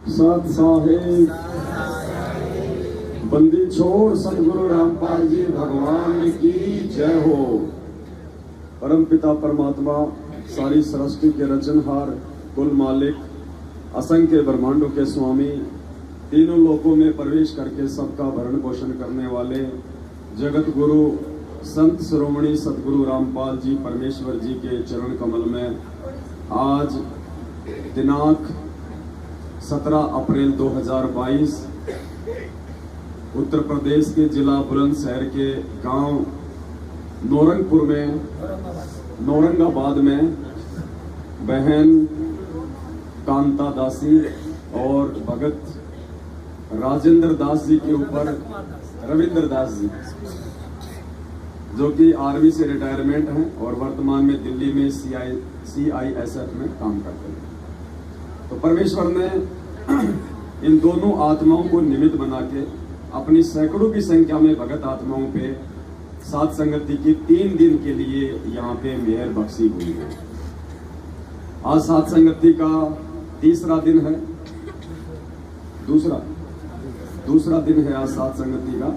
सत साहेब बंदी छोड़ सतगुरु रामपाल जी भगवान की जय हो। परम पिता परमात्मा सारी सृष्टि के रचनहार, कुल मालिक, असंख्य ब्रह्मांडों के स्वामी, तीनों लोकों में प्रवेश करके सबका भरण पोषण करने वाले जगत गुरु संत शिरोमणि सतगुरु रामपाल जी परमेश्वर जी के चरण कमल में आज दिनांक 17 अप्रैल 2022 उत्तर प्रदेश के जिला बुलंदशहर के गांव नौरंगाबाद में बहन कांता दासी और भगत राजेंद्र दास जी के ऊपर रविंद्र दास जी, जो कि आर्मी से रिटायरमेंट हैं और वर्तमान में दिल्ली में CISF में काम करते हैं। तो परमेश्वर ने इन दोनों आत्माओं को निमित्त बना के अपनी सैकड़ों की संख्या में भगत आत्माओं पे सात संगति की 3 दिन के लिए यहाँ पे मेहर बख्शी हुई है। आज सात संगति का तीसरा दिन है, दूसरा दिन है आज सात संगति का,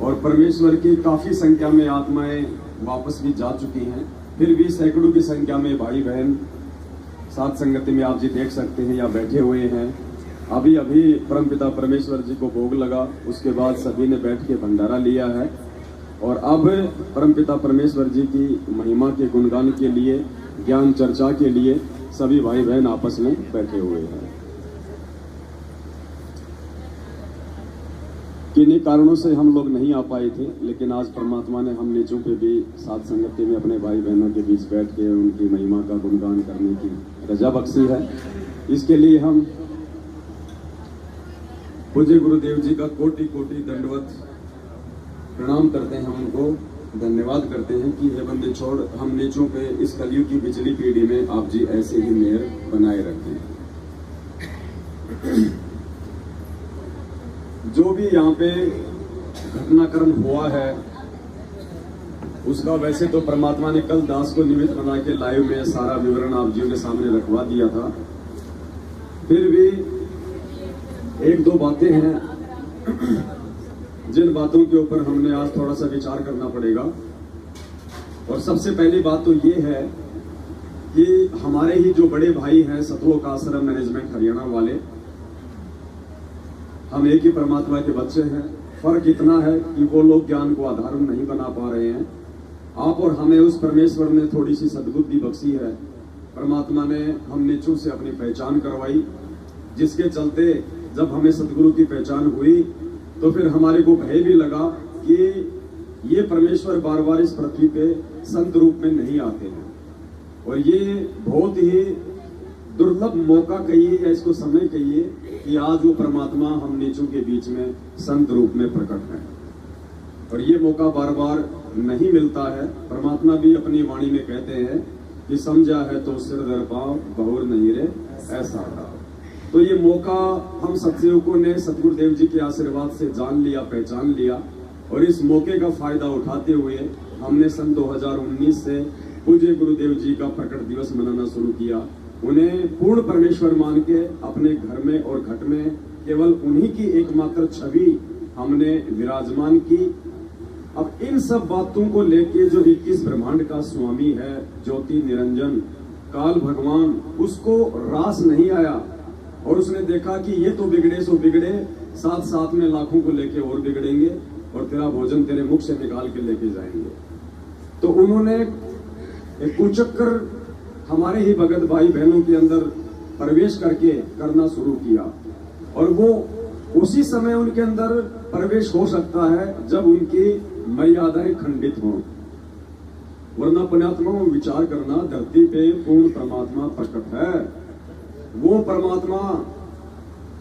और परमेश्वर की काफी संख्या में आत्माएं वापस भी जा चुकी हैं। फिर भी सैकड़ों की संख्या में भाई बहन सात संगति में आप जी देख सकते हैं या बैठे हुए हैं। अभी परमपिता परमेश्वर जी को भोग लगा, उसके बाद सभी ने बैठ के भंडारा लिया है और अब परमपिता परमेश्वर जी की महिमा के गुणगान के लिए, ज्ञान चर्चा के लिए सभी भाई बहन आपस में बैठे हुए हैं। किन्हीं कारणों से हम लोग नहीं आ पाए थे, लेकिन आज परमात्मा ने हम नीचों पे भी सात संगति में अपने भाई बहनों के बीच बैठ के उनकी महिमा का गुणगान करने की रजा बख्शी है। इसके लिए हम पूज्य गुरुदेव जी का कोटि कोटि दंडवत प्रणाम करते हैं, उनको धन्यवाद करते हैं कि हे बंदे छोड़ हम नीचों पे इस कलयुग की पिछली पीढ़ी में आप जी ऐसे ही मेहर बनाए रखें। जो भी यहाँ पे घटनाक्रम हुआ है उसका वैसे तो परमात्मा ने कल दास को निमित्त बना के लाइव में सारा विवरण आप जी के सामने रखवा दिया था। फिर भी एक दो बातें हैं जिन बातों के ऊपर हमने आज थोड़ा सा विचार करना पड़ेगा। और सबसे पहली बात तो ये है कि हमारे ही जो बड़े भाई हैं सतलोक आश्रम मैनेजमेंट हरियाणा वाले, हम एक ही परमात्मा के बच्चे हैं। फर्क इतना है कि वो लोग ज्ञान को आधार नहीं बना पा रहे हैं। आप और हमें उस परमेश्वर ने थोड़ी सी सद्बुद्धि बख्शी है। परमात्मा ने हम नीचों से अपनी पहचान करवाई, जिसके चलते जब हमें सदगुरु की पहचान हुई तो फिर हमारे को भय भी लगा कि ये परमेश्वर बार बार इस पृथ्वी पे संत रूप में नहीं आते हैं और ये बहुत ही दुर्लभ मौका कहिए या इसको समय कहिए कि आज वो परमात्मा हम नीचों के बीच में संत रूप में प्रकट है और ये मौका बार बार नहीं मिलता है। परमात्मा भी अपनी वाणी में कहते हैं कि समझा है तो सिर दर पाओ, बहुर नहीं रे ऐसा रहा। तो ये मौका हम सत्सेवकों ने सतगुरुदेव जी के आशीर्वाद से जान लिया, पहचान लिया और इस मौके का फायदा उठाते हुए हमने सन 2019 से पूज्य गुरुदेव जी का प्रकट दिवस मनाना शुरू किया। उन्हें पूर्ण परमेश्वर मान के अपने घर में और घट में केवल उन्हीं की एकमात्र छवि हमने विराजमान की। अब इन सब बातों को लेके जो 21 ब्रह्मांड का स्वामी है, ज्योति निरंजन काल भगवान, उसको रास नहीं आया और उसने देखा कि ये तो बिगड़े सो बिगड़े, साथ साथ में लाखों को लेके और बिगड़ेंगे और तेरा भोजन तेरे मुख से निकाल के लेके जाएंगे। तो उन्होंने एक कुचक्कर हमारे ही भगत भाई बहनों के अंदर प्रवेश करके करना शुरू किया और वो उसी समय उनके अंदर प्रवेश हो सकता है जब उनकी मर्यादाएं खंडित हों, वरना पुण्यात्मा विचार करना, धरती पे पूर्ण परमात्मा प्रकट है। वो परमात्मा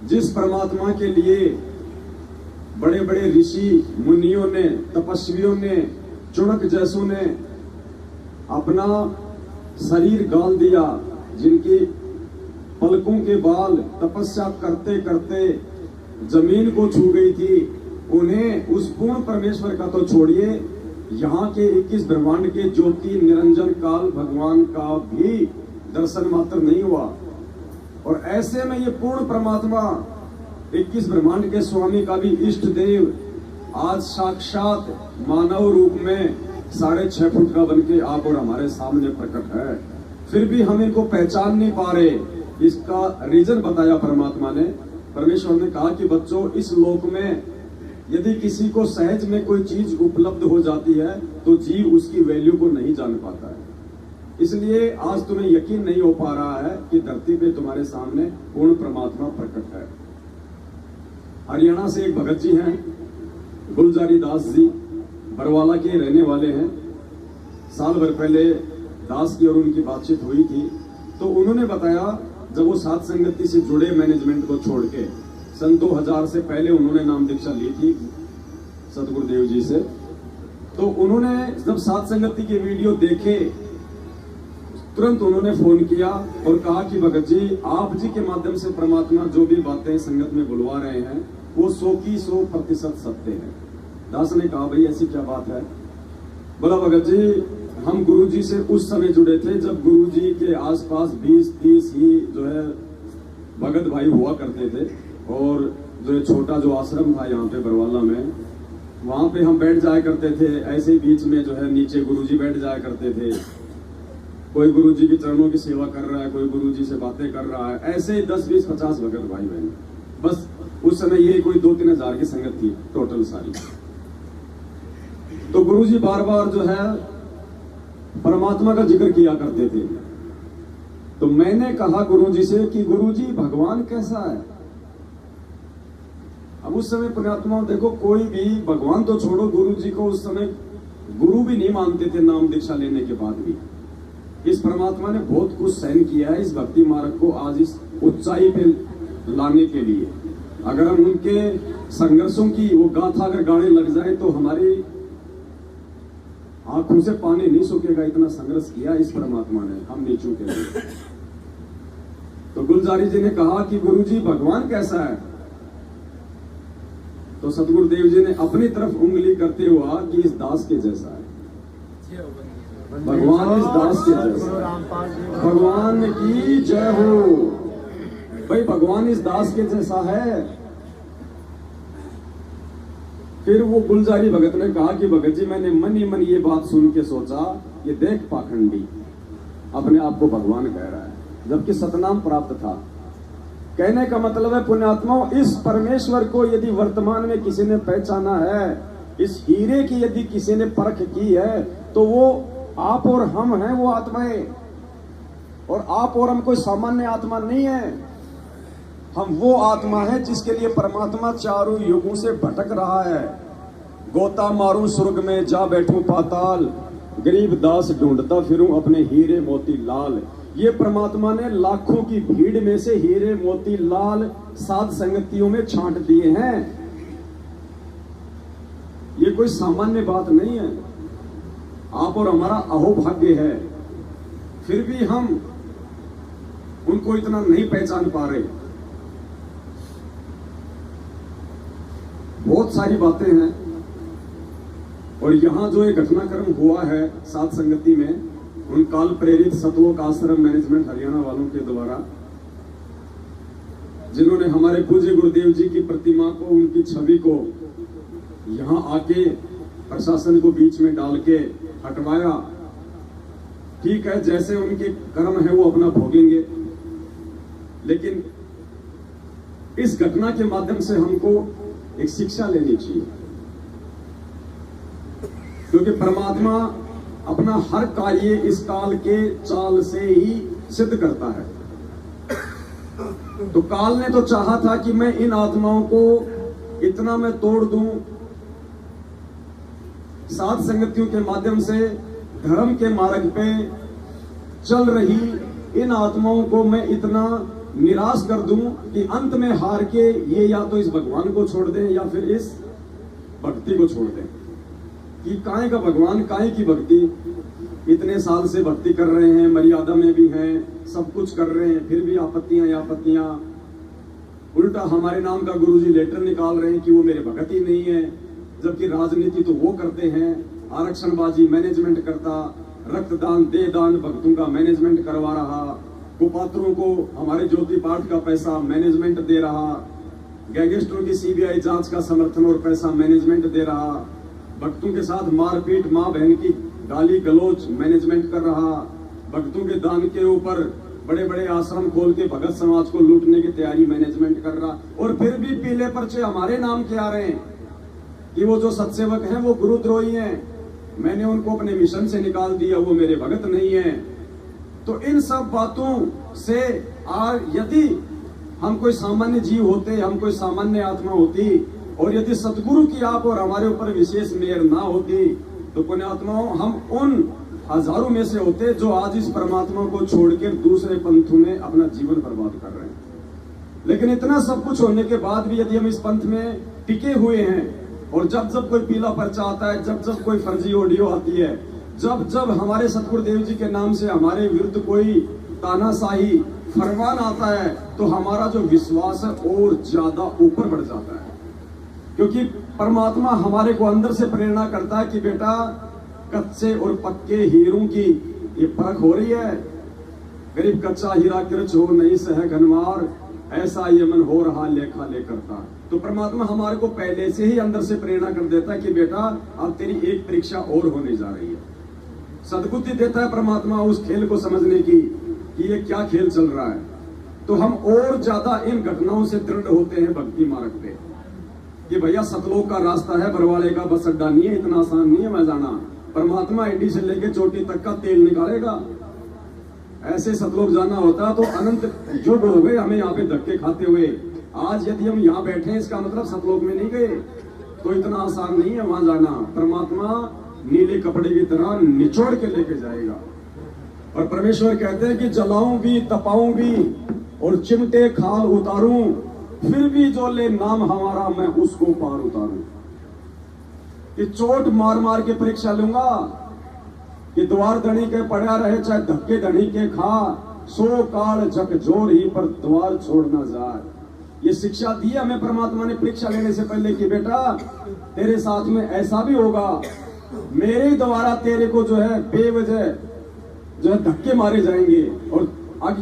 जिस परमात्मा के लिए बड़े बड़े ऋषि मुनियों ने, तपस्वियों ने, चुणक जैसों ने अपना शरीर गाल दिया, जिनकी पलकों के बाल तपस्या करते करते जमीन को छू गई थी, उन्हें उस पूर्ण परमेश्वर का तो छोड़िए, यहाँ के 21 ब्रह्मांड के ज्योति निरंजन काल भगवान का भी दर्शन मात्र नहीं हुआ। और ऐसे में ये पूर्ण परमात्मा 21 ब्रह्मांड के स्वामी का भी इष्ट देव आज साक्षात मानव रूप में 6.5 फुट का बनके आप और हमारे सामने प्रकट है। फिर भी हम इनको पहचान नहीं पा रहे। इसका रीजन बताया परमात्मा ने। परमेश्वर ने कहा कि बच्चों, इस लोक में यदि किसी को सहज में कोई चीज उपलब्ध हो जाती है तो जीव उसकी वैल्यू को नहीं जान पाता है। इसलिए आज तुम्हें यकीन नहीं हो पा रहा है कि धरती पे तुम्हारे सामने पूर्ण परमात्मा प्रकट है। हरियाणा से एक भगत जी हैं, गुलजारी दास जी, बरवाला के रहने वाले हैं। साल भर पहले दास की और उनकी बातचीत हुई थी तो उन्होंने बताया, जब वो सात संगति से जुड़े मैनेजमेंट को छोड़ के सन 2000 से पहले उन्होंने नाम दीक्षा ली थी सतगुरुदेव जी से, तो उन्होंने जब सात संगति के वीडियो देखे तुरंत उन्होंने फोन किया और कहा कि भगत जी, आप जी के माध्यम से परमात्मा जो भी बातें संगत में बुलवा रहे हैं वो 100 की 100% सत्य है। दास ने कहा, भाई ऐसी क्या बात है? बोला, भगत जी, हम गुरु जी से उस समय जुड़े थे जब गुरु जी के आसपास 20-30 ही जो है भगत भाई हुआ करते थे, और जो छोटा जो आश्रम था यहाँ पे बरवाला में, वहां पे हम बैठ जाया करते थे। ऐसे बीच में जो है नीचे गुरु जी बैठ जाया करते थे। कोई गुरु जी के चरणों की सेवा कर रहा है, कोई गुरु जी से बातें कर रहा है। ऐसे 10-20-50 भगत भाई बहन। बस उस समय ये कोई 2-3 हजार की संगत थी टोटल सारी। तो गुरु जी बार बार जो है परमात्मा का जिक्र किया करते थे। तो मैंने कहा गुरु जी से कि गुरु जी, भगवान कैसा है? अब उस समय पुण्यात्माओं देखो, कोई भी भगवान तो छोड़ो, गुरु जी को उस समय गुरु भी नहीं मानते थे नाम दीक्षा लेने के बाद भी। इस परमात्मा ने बहुत कुछ सहन किया है इस भक्ति मार्ग को आज इस ऊंचाई पे लाने के लिए। अगर हम उनके संघर्षों की वो गाथा अगर गाने लग जाए तो हमारी आंखों से पानी नहीं सूखेगा। इतना संघर्ष किया इस परमात्मा ने हम नीचों के लिए। तो गुलजारी जी ने कहा कि गुरु जी, भगवान कैसा है? तो सतगुरुदेव जी ने अपनी तरफ उंगली करते हुआ कि इस दास के जैसा है। भगवान इस दास के जैसा। भगवान की जय हो। भाई, भगवान इस दास के जैसा है। फिर वो गुलजारी भगत ने कहा कि भगत जी, मैंने मन ही मन ये बात सुन के सोचा, ये देख पाखंडी अपने आप को भगवान कह रहा है, जबकि सतनाम प्राप्त था। कहने का मतलब है पुण्यात्माओं, इस परमेश्वर को यदि वर्तमान में किसी ने पहचाना है, इस हीरे की यदि किसी ने परख की है, तो वो आप और हम हैं वो आत्माएं। और आप और हम कोई सामान्य आत्मा नहीं है। हम वो आत्मा है जिसके लिए परमात्मा चारों युगों से भटक रहा है। गोता मारूं स्वर्ग में, जा बैठूं पाताल, गरीब दास ढूंढता फिरूं अपने हीरे मोती लाल। ये परमात्मा ने लाखों की भीड़ में से हीरे मोती लाल सात संगतियों में छांट दिए हैं। ये कोई सामान्य बात नहीं है। आप और हमारा अहोभाग्य है, फिर भी हम उनको इतना नहीं पहचान पा रहे। बहुत सारी बातें हैं। और यहां जो एक घटनाक्रम हुआ है सात संगति में, उन काल प्रेरित सतलोक आश्रम मैनेजमेंट हरियाणा वालों के द्वारा, जिन्होंने हमारे पूज्य गुरुदेव जी की प्रतिमा को, उनकी छवि को यहां आके प्रशासन को बीच में डाल के हटवाया। ठीक है, जैसे उनके कर्म है वो अपना भोगेंगे, लेकिन इस घटना के माध्यम से हमको एक शिक्षा लेनी चाहिए, क्योंकि परमात्मा अपना हर कार्य इस काल के चाल से ही सिद्ध करता है। तो काल ने तो चाहा था कि मैं इन आत्माओं को इतना मैं तोड़ दूं, सात संगतियों के माध्यम से धर्म के मार्ग पे चल रही इन आत्माओं को मैं इतना निराश कर दूं कि अंत में हार के ये या तो इस भगवान को छोड़ दें या फिर इस भक्ति को छोड़ दें। कि काहे का भगवान, काहे की भक्ति? इतने साल से भक्ति कर रहे हैं, मर्यादा में भी हैं, सब कुछ कर रहे हैं, फिर भी आपत्तियां या आपत्तियां। उल्टा हमारे नाम का गुरुजी लेटर निकाल रहे हैं कि वो मेरे भगत ही नहीं है, जबकि राजनीति तो वो करते हैं, आरक्षणबाजी मैनेजमेंट करता, रक्तदान दे दान भक्तों का मैनेजमेंट करवा रहा, कुपात्रों को हमारे ज्योति पाठ का पैसा मैनेजमेंट दे रहा, गैंगस्टरों की सीबीआई जांच का समर्थन और पैसा मैनेजमेंट दे रहा, भक्तों के साथ मारपीट, माँ बहन की गाली गलौज मैनेजमेंट कर रहा, भक्तों के दान के ऊपर बड़े बड़े आश्रम खोल के भगत समाज को लूटने की तैयारी मैनेजमेंट कर रहा। और फिर भी पीले पर्चे हमारे नाम के आ रहे हैं कि वो जो सत्सेवक हैं वो गुरुद्रोही हैं, मैंने उनको अपने मिशन से निकाल दिया, वो मेरे भगत नहीं है। तो इन सब बातों से यदि हम कोई सामान्य जीव होते, हम कोई सामान्य आत्मा होती, और यदि सतगुरु की आप और हमारे ऊपर विशेष मेहर ना होती, तो पुण्यात्माओं हम उन हजारों में से होते जो आज इस परमात्मा को छोड़कर दूसरे पंथों में अपना जीवन बर्बाद कर रहे हैं। लेकिन इतना सब कुछ होने के बाद भी यदि हम इस पंथ में टिके हुए हैं, और जब जब कोई पीला पर्चा आता है, जब जब कोई फर्जी ऑडियो आती है, जब जब हमारे सतगुरु देव जी के नाम से हमारे विरुद्ध कोई तानाशाही फरमान आता है, तो हमारा जो विश्वास है और ज्यादा ऊपर बढ़ जाता है। क्योंकि परमात्मा हमारे को अंदर से प्रेरणा करता है कि बेटा, कच्चे और पक्के हीरों की ये परख हो रही है। गरीब कच्चा हीरा किरच हो नहीं सह घनवार, ऐसा ये मन हो रहा लेखा ले करता। तो परमात्मा हमारे को पहले से ही अंदर से प्रेरणा कर देता है कि बेटा, अब तेरी एक परीक्षा और होने जा रही है। सद्बुद्धि देता है परमात्मा उस खेल को समझने की कि ये क्या खेल चल रहा है। तो हम और ज्यादा इन घटनाओं से दृढ़ होते हैं भक्ति मार्ग पे कि भैया सतलोक का रास्ता है, बरवाले का बस अड्डा नहीं है, इतना आसान नहीं है मैं जाना। परमात्मा एडी से लेके चोटी तक का तेल निकालेगा। ऐसे सतलोक जाना होता तो अनंत युग हो गए हमें यहाँ पे धक्के खाते हुए। आज यदि हम यहाँ बैठे हैं, इसका मतलब सतलोक में नहीं गए, तो इतना आसान नहीं है वहां जाना। परमात्मा नीले कपड़े की तरह निचोड़ के लेके जाएगा। और परमेश्वर कहते हैं कि जलाऊं भी, तपाऊं भी और चिमटे खाल उतारूं, फिर भी जो ले नाम हमारा मैं उसको पार उतारूं। कि चोट मार मार के परीक्षा लूंगा, कि द्वार धनी के पड़ा रहे चाहे धक्के धनी के खा, सो काल झकझोर ही पर द्वार छोड़ना जाए। ये शिक्षा दी हमें परमात्मा ने परीक्षा लेने से पहले कि बेटा, तेरे साथ में ऐसा भी होगा, मेरे द्वारा तेरे को जो है बेवजह जो है धक्के मारे जाएंगे। और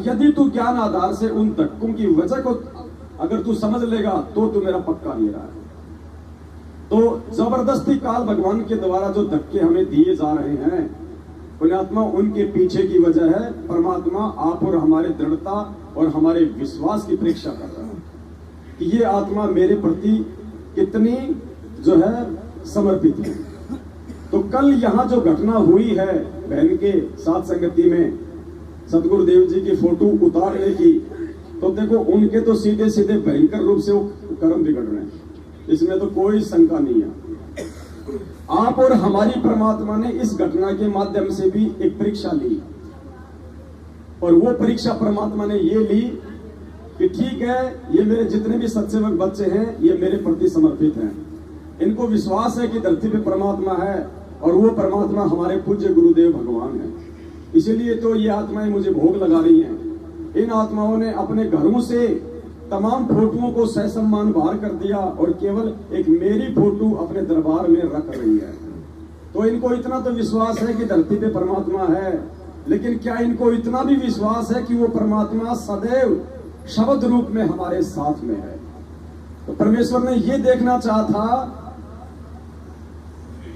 यदि तू ज्ञान आधार से उन धक्कों की वजह को अगर तू समझ लेगा तो तू मेरा पक्का नहीं रहा है। तो जबरदस्ती काल भगवान के द्वारा जो धक्के हमें दिए जा रहे हैं पुण्यात्मा, उनके पीछे की वजह है परमात्मा आप और हमारे दृढ़ता और हमारे विश्वास की परीक्षा कर रहा है कि ये आत्मा मेरे प्रति कितनी जो है समर्पित है। तो कल यहाँ जो घटना हुई है बहन के साथ संगति में सतगुरु देव जी की फोटो उतारने की, तो देखो उनके तो सीधे सीधे भयंकर रूप से वो कर्म बिगड़ रहे हैं, इसमें तो कोई शंका नहीं है। आप और हमारी परमात्मा ने इस घटना के माध्यम से भी एक परीक्षा ली, और वो परीक्षा परमात्मा ने ये ली कि ठीक है, ये मेरे जितने भी सत्सेवक बच्चे हैं ये मेरे प्रति समर्पित हैं, इनको विश्वास है कि धरती पे परमात्मा है और वो परमात्मा हमारे पूज्य गुरुदेव भगवान है। इसीलिए तो ये आत्माएं मुझे भोग लगा रही हैं। इन आत्माओं ने अपने घरों से तमाम फोटोओं को सहसम्मान बाहर कर दिया और केवल एक मेरी फोटो अपने दरबार में रख रही है। तो इनको इतना तो विश्वास है कि धरती पे परमात्मा है, लेकिन क्या इनको इतना भी विश्वास है कि वो परमात्मा सदैव शब्द रूप में हमारे साथ में है? तो परमेश्वर ने ये देखना चाहा था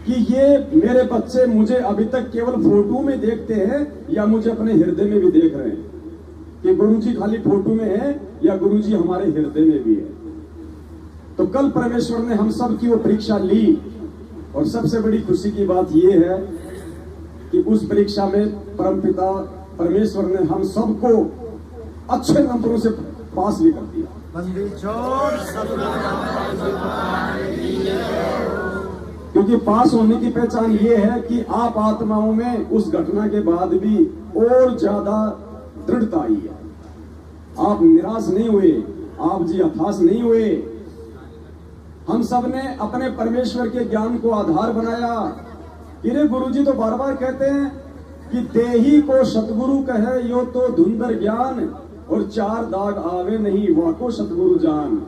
कि ये मेरे बच्चे मुझे अभी तक केवल फोटो में देखते हैं या मुझे अपने हृदय में भी देख रहे हैं, कि गुरुजी खाली फोटो में है या गुरुजी हमारे हृदय में भी है। तो कल परमेश्वर ने हम सब की वो परीक्षा ली, और सबसे बड़ी खुशी की बात ये है कि उस परीक्षा में परमपिता परमेश्वर ने हम सबको अच्छे नंबरों से पास भी कर दिया। क्योंकि पास होने की पहचान ये है कि आप आत्माओं में उस घटना के बाद भी और ज्यादा दृढ़ता आई है। आप निराश नहीं हुए, आप जी हताश नहीं हुए। हम सब ने अपने परमेश्वर के ज्ञान को आधार बनाया। गिरे गुरुजी तो बार बार कहते हैं कि देही को सतगुरु कहे यो तो धुंधर ज्ञान, और चार दाग आवे नहीं वाको सतगुरु जान।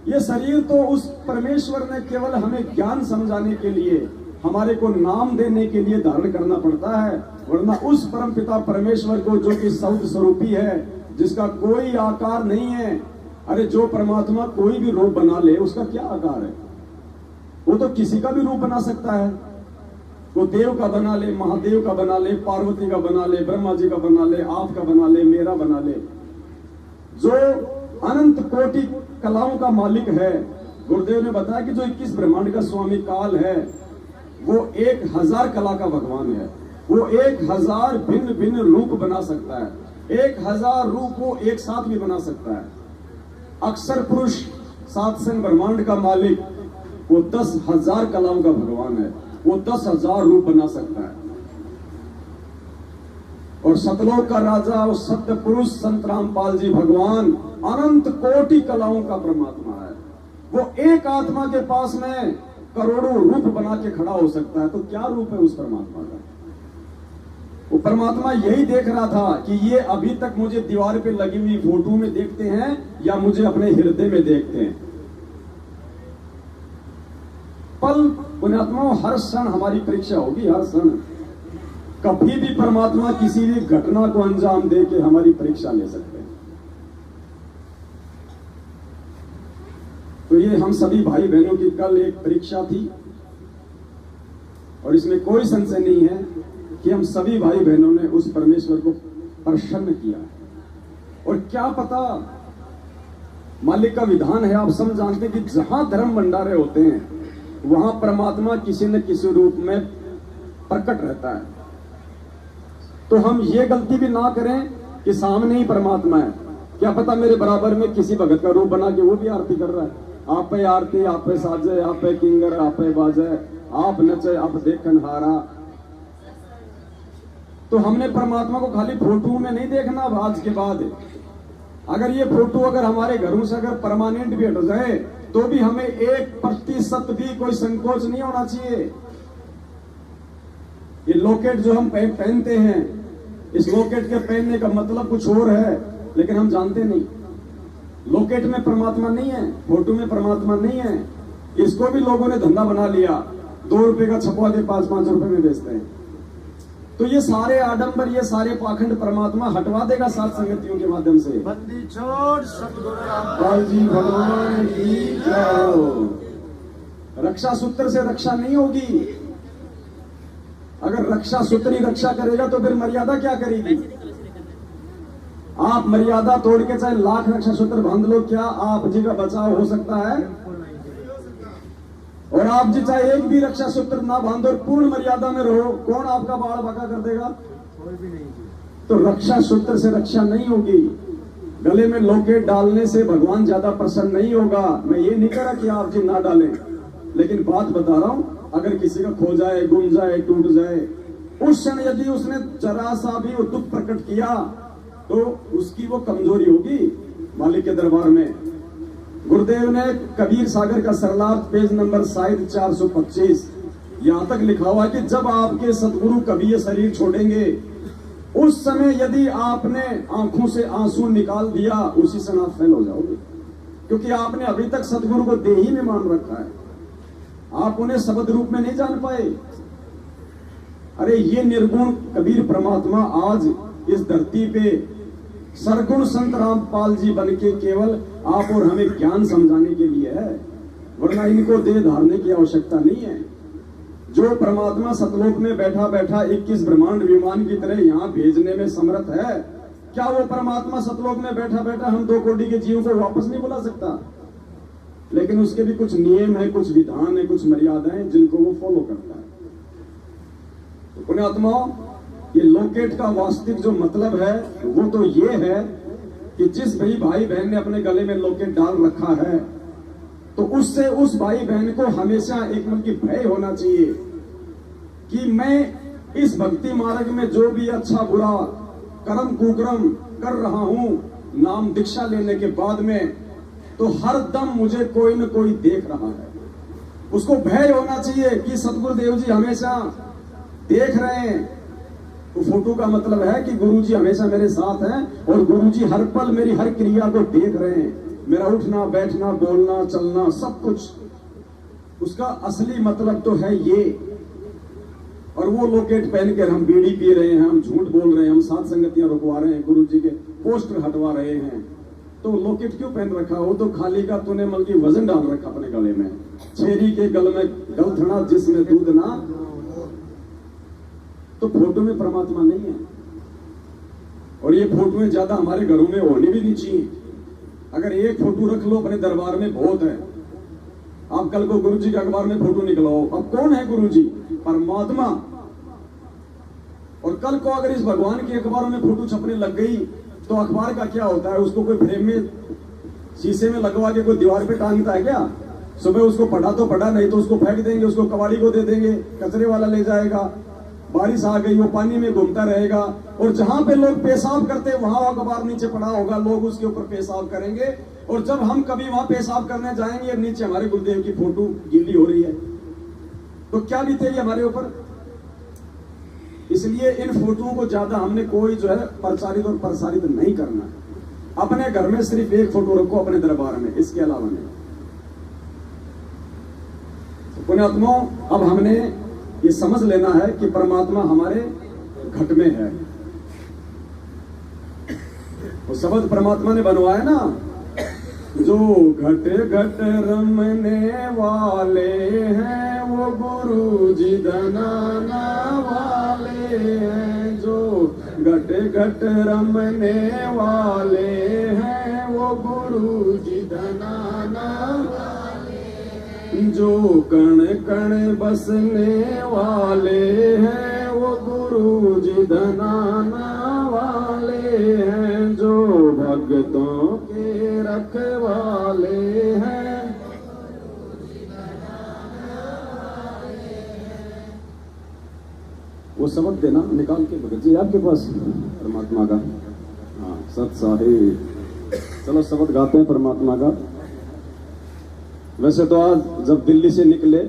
ये शरीर तो उस परमेश्वर ने केवल हमें ज्ञान समझाने के लिए हमारे को नाम देने के लिए धारण करना पड़ता है, वरना उस परम पिता परमेश्वर को जो कि शब्द स्वरूपी है, जिसका कोई आकार नहीं है। अरे जो परमात्मा कोई भी रूप बना ले उसका क्या आकार है? वो तो किसी का भी रूप बना सकता है। वो देव का बना ले, महादेव का बना ले, पार्वती का बना ले, ब्रह्मा जी का बना ले, आपका बना ले, मेरा बना ले। जो अनंत कोटि कलाओं का मालिक है, गुरुदेव ने बताया कि जो 21 ब्रह्मांड का स्वामी काल है, वो 1000 कला का भगवान है। वो 1000 भिन्न भिन्न रूप बना सकता है, 1000 रूप वो एक साथ भी बना सकता है। अक्षर पुरुष 7 सन ब्रह्मांड का मालिक, वो 10,000 कलाओं का भगवान है, वो 10,000 रूप बना सकता है। और सतलोक का राजा और सत्य पुरुष संत रामपाल जी भगवान अनंत कोटि कलाओं का परमात्मा है। वो एक आत्मा के पास में करोड़ों रूप बना के खड़ा हो सकता है। तो क्या रूप है उस परमात्मा का? वो परमात्मा यही देख रहा था कि ये अभी तक मुझे दीवार पे लगी हुई फोटो में देखते हैं या मुझे अपने हृदय में देखते हैं। पल पुण्यात्माओं, हर क्षण हमारी परीक्षा होगी, हर क्षण। कभी भी परमात्मा किसी भी घटना को अंजाम दे के हमारी परीक्षा ले सकते हैं। तो ये हम सभी भाई बहनों की कल एक परीक्षा थी, और इसमें कोई संशय नहीं है कि हम सभी भाई बहनों ने उस परमेश्वर को प्रसन्न किया। और क्या पता, मालिक का विधान है, आप सब जानते हैं कि जहां धर्म भंडारे होते हैं वहां परमात्मा किसी न किसी रूप में प्रकट रहता है। तो हम ये गलती भी ना करें कि सामने ही परमात्मा है, क्या पता मेरे बराबर में किसी भगत का रूप बना के वो भी आरती कर रहा है। आप पे आरती, आप पे साजे, आप पे किंगर, आप पे बाजे, आप नचे, आप देखन हारा। तो हमने परमात्मा को खाली फोटो में नहीं देखना। आज के बाद अगर ये फोटो अगर हमारे घरों से अगर परमानेंट भी हट जाए तो भी हमें 1% भी कोई संकोच नहीं होना चाहिए। ये लॉकेट जो हम पहनते हैं, इस लॉकेट के पहनने का मतलब कुछ और है, लेकिन हम जानते नहीं। लॉकेट में परमात्मा नहीं है, फोटो में परमात्मा नहीं है। इसको भी लोगों ने धंधा बना लिया, 2 रुपए का छपवा के 5-5 रुपए में बेचते हैं। तो ये सारे आडंबर, ये सारे पाखंड परमात्मा हटवा देगा सात संगतियों के माध्यम से। बंदी छोड़ सतगुरु रामपाल जी भगवान की जय। रक्षा सूत्र से रक्षा नहीं होगी। अगर रक्षा सूत्र ही रक्षा करेगा तो फिर मर्यादा क्या करेगी? आप मर्यादा तोड़ के चाहे लाख रक्षा सूत्र बांध लो, क्या आप जी का बचाव हो सकता है? और आप जी चाहे एक भी रक्षा सूत्र ना बांधो और पूर्ण मर्यादा में रहो, कौन आपका बाड़ बाका कर देगा? कोई भी नहीं। तो रक्षा सूत्र से रक्षा नहीं होगी। गले में लॉकेट डालने से भगवान ज्यादा प्रसन्न नहीं होगा। मैं ये नहीं कह रहा कि आप जी ना डालें, लेकिन बात बता रहा हूं, अगर किसी का खो जाए, गुम जाए, टूट जाए, उस क्षण यदि उसने जरा सा भी वो दुख प्रकट किया तो उसकी वो कमजोरी होगी मालिक के दरबार में। गुरुदेव ने कबीर सागर का सरलार्थ पेज नंबर शायद 425 यहां तक लिखा हुआ है कि जब आपके सतगुरु कभी ये शरीर छोड़ेंगे, उस समय यदि आपने आंखों से आंसू निकाल दिया, उसी समय आप फेल हो जाओगे, क्योंकि आपने अभी तक सतगुरु को देही में मान रखा है, आप उन्हें शब्द रूप में नहीं जान पाए। अरे ये निर्गुण कबीर परमात्मा आज इस धरती पे सरगुण संत रामपाल जी बन के केवल आप और हमें ज्ञान समझाने के लिए है, वरना इनको देह धारने की आवश्यकता नहीं है। जो परमात्मा सतलोक में बैठा बैठा 21 ब्रह्मांड विमान की तरह यहाँ भेजने में समर्थ है, क्या वो परमात्मा सतलोक में बैठा बैठा हम 2 कोटि के जीवों को वापस नहीं बुला सकता? लेकिन उसके भी कुछ नियम है, कुछ विधान है, कुछ मर्यादाएं जिनको वो फॉलो करता है। तो पुण्यात्माओं, ये लॉकेट का वास्तविक जो मतलब है वो तो ये है कि जिस भी भाई बहन ने अपने गले में लॉकेट डाल रखा है, तो उससे उस भाई बहन को हमेशा एक मन की भय होना चाहिए कि मैं इस भक्ति मार्ग में जो भी अच्छा बुरा कर्म कुकर्म कर रहा हूं नाम दीक्षा लेने के बाद में, तो हर दम मुझे कोई न कोई देख रहा है। उसको भय होना चाहिए कि सतगुरुदेव जी हमेशा देख रहे हैं। तो फोटो का मतलब है कि गुरुजी हमेशा मेरे साथ हैं और गुरुजी हर पल मेरी हर क्रिया को देख रहे हैं, मेरा उठना बैठना बोलना चलना सब कुछ। उसका असली मतलब तो है ये और वो लॉकेट पहन कर हम बीड़ी पी रहे हैं, हम झूठ बोल रहे हैं, हम सात संगतियां रुकवा रहे हैं, गुरु जी के पोस्टर हटवा रहे हैं, तो लॉकेट क्यों पहन रखा? वो तो खाली का तूने बल्कि वजन डाल रखा अपने गले में। छेरी के गल में गलथड़ा जिसमें दूध ना, तो फोटो में परमात्मा नहीं है। और ये फोटोएं ज्यादा हमारे घरों में होनी भी नहीं चाहिए। अगर एक फोटो रख लो अपने दरबार में बहुत है। आप कल को गुरु जी के अखबार में फोटो निकलाओ, अब कौन है गुरु जी? परमात्मा। और कल को अगर इस भगवान के अखबारों में फोटो छपने लग गई तो अखबार का क्या होता है? उसको कोई फ्रेम में शीशे में लगवा के कोई दीवार पे टांगता है क्या? सुबह उसको पढ़ा तो पढ़ा, नहीं तो उसको फेंक देंगे, उसको कबाड़ी को दे देंगे, कचरे वाला ले जाएगा। बारिश आ गई वो पानी में घूमता रहेगा, और जहां पे लोग पेशाब करते वहां अखबार नीचे पड़ा होगा, लोग उसके ऊपर पेशाब करेंगे। और जब हम कभी वहां पेशाब करने जाएंगे, नीचे हमारे गुरुदेव की फोटो गीली हो रही है, तो क्या बीतेगी हमारे ऊपर? इसलिए इन फोटोओं को ज्यादा हमने कोई जो है प्रचारित और प्रसारित नहीं करना। अपने घर में सिर्फ एक फोटो रखो अपने दरबार में, इसके अलावा नहीं। तो पुण्यात्माओं, अब हमने ये समझ लेना है कि परमात्मा हमारे घट में है। वो शब्द परमात्मा ने बनवाया ना, जो घट घट रमने वाले हैं वो गुरु जी धनाना वाले हैं। जो घट घट रमने वाले हैं वो गुरु जी धनाना वाले हैं। जो कण कण बसने वाले हैं वो गुरु जी धनाना वाले हैं। जो भक्तों के रखवाले हैं। वो सबक देना निकाल के भगत जी आपके पास परमात्मा का। हाँ, सत साहिब। चलो सबक गाते हैं परमात्मा का। वैसे तो आज जब दिल्ली से निकले,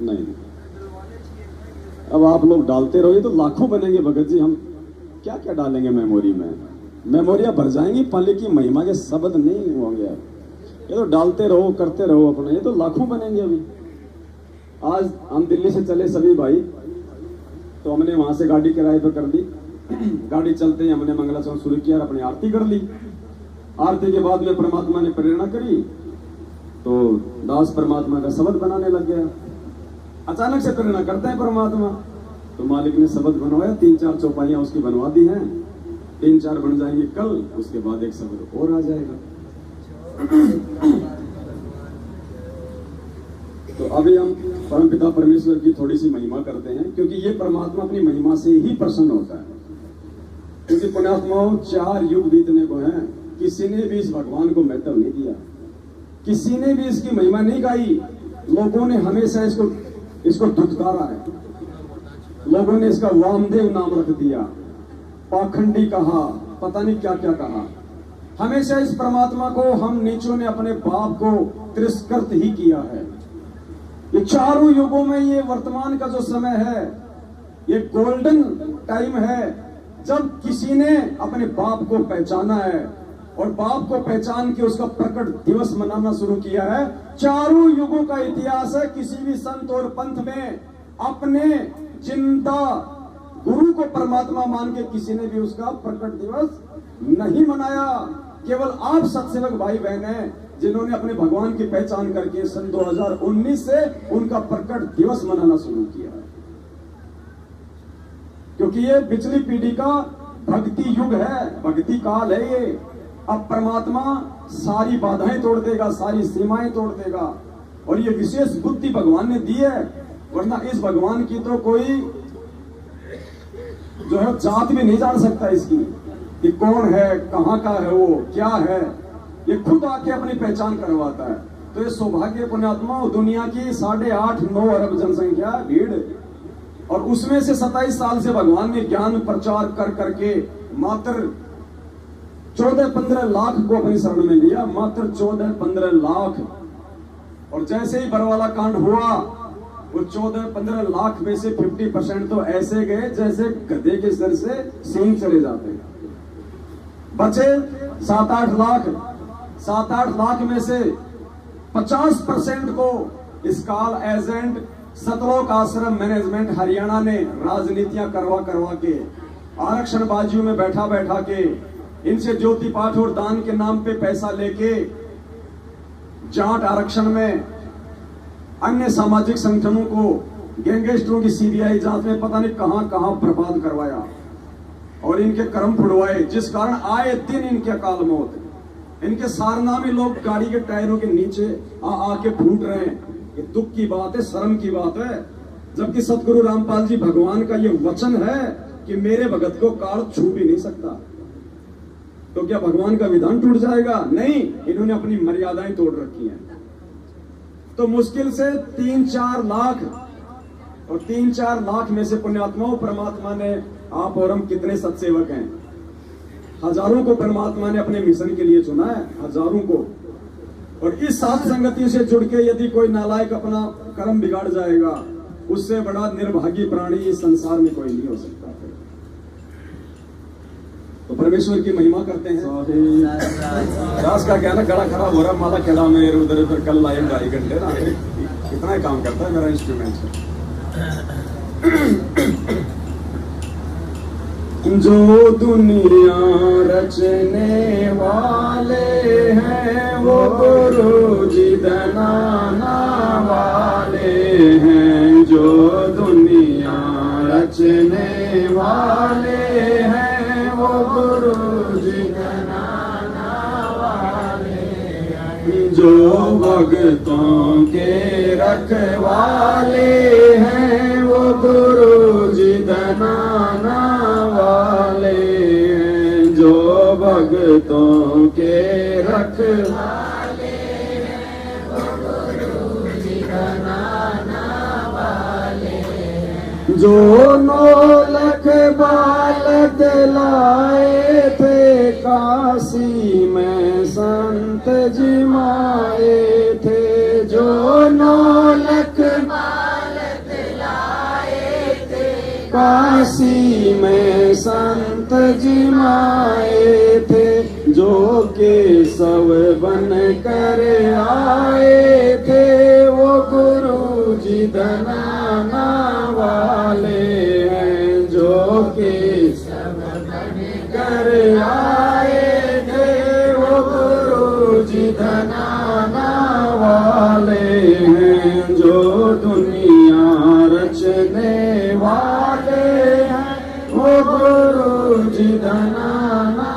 नहीं, अब आप लोग डालते रहोगे तो लाखों बनेंगे भगत जी। हम क्या क्या डालेंगे मेमोरी में? मेमोरियां भर जाएंगी, पाले की महिमा के शब्द नहीं होंगे। ये तो डालते रहो, करते रहो अपने, ये तो लाखों बनेंगे। अभी आज हम दिल्ली से चले सभी भाई, तो हमने वहां से गाड़ी किराए पर कर दी। गाड़ी चलते ही हमने मंगलाचरण शुरू किया और अपनी आरती कर ली। आरती के बाद में परमात्मा ने प्रेरणा करी तो दास परमात्मा का शब्द बनाने लग गया। अचानक से प्रेरणा करते हैं परमात्मा, तो मालिक ने शब्द बनवाया, 3-4 चौपाइयां उसकी बनवा दी हैं। 3-4 बन जाएंगे कल, उसके बाद एक शब्द और आ जाएगा। तो अभी हम परमपिता परमेश्वर की थोड़ी सी महिमा करते हैं, क्योंकि ये परमात्मा अपनी महिमा से ही प्रसन्न होता है। क्योंकि पुण्यात्माओं 4 युग बीतने को हैं, किसी ने भी इस भगवान को महत्व नहीं दिया, किसी ने भी इसकी महिमा नहीं गाई। लोगों ने हमेशा इसको धुतकारा है। लोगों ने इसका वामदेव नाम रख दिया, पाखंडी कहा, पता नहीं क्या क्या कहा। हमेशा इस परमात्मा को हम नीचों ने अपने बाप को तिरस्कृत ही किया है। ये चारों युगों में ये वर्तमान का जो समय है, ये गोल्डन टाइम है, जब किसी ने अपने बाप को पहचाना है और बाप को पहचान के उसका प्रकट दिवस मनाना शुरू किया है। चारों युगों का इतिहास है, किसी भी संत और पंथ में अपने जिंदा गुरु को परमात्मा मान के किसी ने भी उसका प्रकट दिवस नहीं मनाया। केवल आप सत्सेवक भाई बहन हैं जिन्होंने अपने भगवान की पहचान करके सन 2019 से उनका प्रकट दिवस मनाना शुरू किया है। क्योंकि ये पिछली पीढ़ी का भक्ति युग है, भक्ति काल है ये। अब परमात्मा सारी बाधाएं तोड़ देगा, सारी सीमाएं तोड़ देगा, और ये विशेष बुद्धि भगवान ने दी है। वरना इस भगवान की तो कोई जो है जात भी नहीं जान सकता इसकी, कि कौन है, कहां का है, वो क्या है। ये खुद आके अपनी पहचान करवाता है। तो ये सौभाग्य पुण्यात्मा, दुनिया की 8.5-9 अरब जनसंख्या भीड़, और उसमें से 27 साल से भगवान ने ज्ञान प्रचार कर करके मात्र 14-15 लाख को अपनी शरण में लिया, मात्र 14-15 लाख। और जैसे ही बरवाला कांड हुआ, वो 14-15 लाख में से 50% तो ऐसे गए जैसे गधे के सिर से सींग चले जाते हैं। बचे 7-8 लाख। 7-8 लाख में से 50% को इस काल एजेंट सतलोक आश्रम मैनेजमेंट हरियाणा ने राजनीतियां करवा करवा के, आरक्षण बाजियों में बैठा बैठा के, इनसे ज्योति पाठ और दान के नाम पे पैसा लेके जाट आरक्षण में अन्य सामाजिक संगठनों को गैंगस्टरों की सीबीआई जांच में पता नहीं कहां कहां बर्बाद करवाया और इनके कर्म फुड़वाए, जिस कारण आए दिन इनके अकाल मौत। इनके सारनामी लोग गाड़ी के टायरों के नीचे आके फूट रहे हैं। ये दुख की बात है, शर्म की बात है। जबकि सतगुरु रामपाल जी भगवान का ये वचन है कि मेरे भगत को काल छू भी नहीं सकता। तो क्या भगवान का विधान टूट जाएगा? नहीं, इन्होंने अपनी मर्यादाएं तोड़ रखी हैं। तो मुश्किल से 3-4 लाख, और 3-4 लाख में से पुण्यात्माओं परमात्मा ने, आप और हम कितने सत्सेवक हैं, हजारों को परमात्मा ने अपने मिशन के लिए चुना है, हजारों को। और इस साथ संगति से जुड़ के यदि कोई नालायक अपना कर्म बिगाड़ जाएगा, उससे बड़ा निर्भागी प्राणी इस संसार में कोई नहीं हो सकता। तो परमेश्वर की महिमा करते हैं। दास का क्या ना, गला खराब हो रहा, माला खेला में इधर उधर, कल लाए 2.5 घंटे ना, कितना ही काम करता है मेरा इंस्ट्रूमेंट। जो दुनिया रचने वाले हैं वो गुरु जी दनाना वाले हैं। जो दुनिया रचने वाले हैं वो गुरु जी दनाना वाले हैं। जो भक्तों के रखवाले हैं वो गुरु जी दनाना वाले हैं। जो भक्तों के रखवाले हैं वो गुरु जी दनाना वाले हैं। जो 9 लाख बालक लाए थे काशी में संत जिमाए थे। जो 9 लाख बालक लाए थे काशी में संत जिमाए थे। जो केशव बन कर आए थे वो गुरु जी दनाना वाले हैं। जो केशव बन कर आए थे वो गुरु जी दनाना वाले हैं। जो दुनिया रचने वाले हैं वो गुरु जी दनाना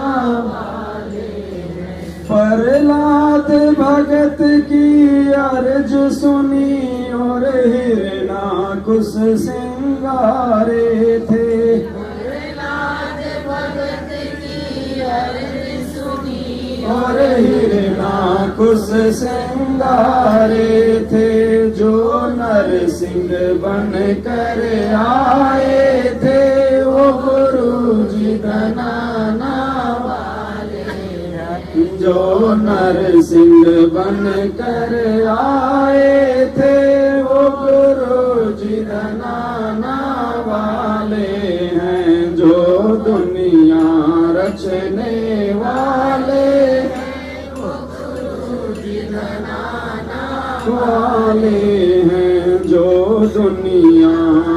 वाले हैं। प्रहलाद भगत की अर्ज सुनी और हिरणाकुश सिंगारे थे। प्रहलाद भगत की अर्ज सुनी और हिरणाकुश सिंगारे थे। जो नरसिंह बन कर आए थे वो गुरु जी दनाना वाले हैं। जो नरसिंह बन कर आए थे वो गुरु जी दनाना वाले हैं। जो दुनिया रचने वाले हैं वो गुरु जी दनाना वाले हैं। जो दुनिया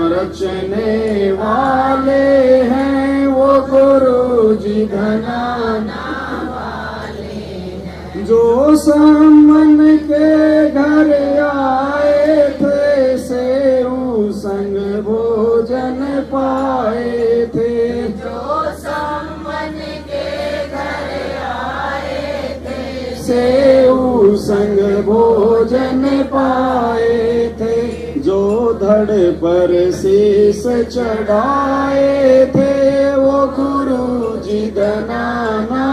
रचने वाले हैं वो गुरु जी दनाना वाले हैं। जो सामन के घर आए थे सेऊ संग भोजन पाए थे। जो सामन के घर आए थे सेऊ संग भोजन पाए थे। जो धड़ पर शीस चढ़ाए थे वो गुरु जी दनाना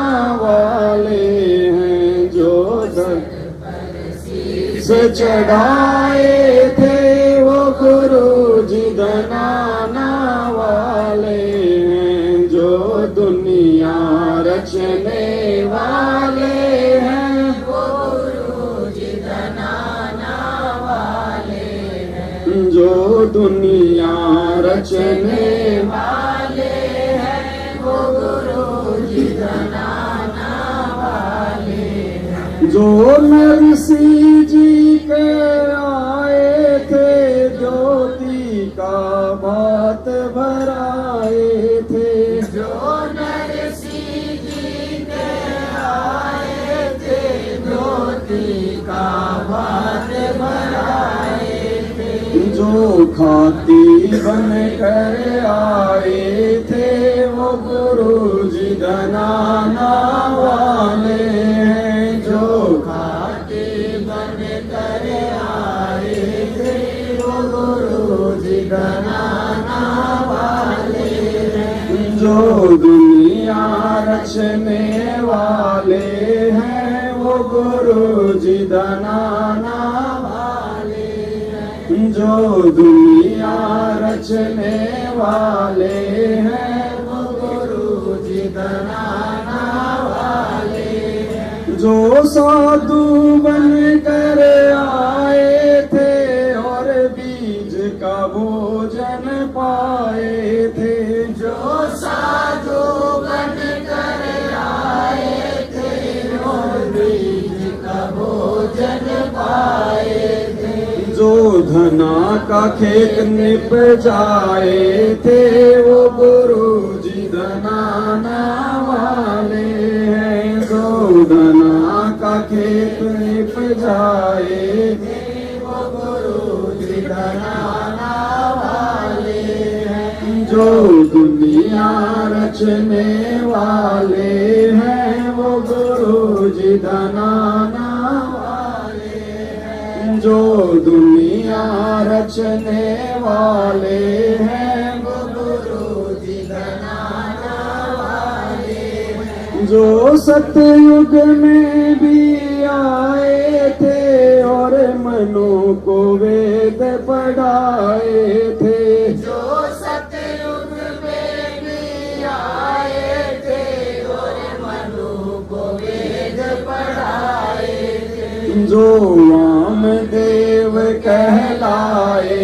वाले हैं। जो धड़ पर शीस चढ़ाए थे वो गुरु जी दनाना वाले हैं। जो दुनिया रचने वाले हैं वो गुरु जी दनाना वाले हैं। जो दुनिया रचने वाले हैं वो गुरु जी दनाना वाले हैं। जो नरसिंह जी के आए थे ज्योति का भात भराए थे। जो नरसिंह जी के आए थे, ज्योति का भात भराए थे। जो खाती बन कर आए थे, वो गुरु जी धनाना वाले हैं। जो खाते बन कर आए थे, वो गुरु जी धनाना वाले हैं। जो दुनिया रचने वाले हैं, वो गुरु जी धनाना वाले हैं। जो दुनिया रचने वाले हैं, वो गुरु जी धनाना वाले हैं। जो साधु बन कर आए थे और बीज का भोजन पाए थे। जो साधु बन कर आए थे, और बीज का भोजन पाए थे। जो धना का खेत निप जाए थे, वो गुरु जी धनाना वाले हैं। जो धना का खेत निप जाए थे, वो गुरु जी धनाना वाले हैं। जो दुनिया रचने वाले हैं, वो गुरु जी धनाना वाले हैं। जो दुनिया रचने वाले हैं, वो गुरु जी धनाना वाले हैं। जो सतयुग में भी आए थे और मनु को वेद पढ़ाए थे। जो सतयुग में भी आए थे, और मनु को वेद पढ़ाए थे। जो वामदेव कहलाए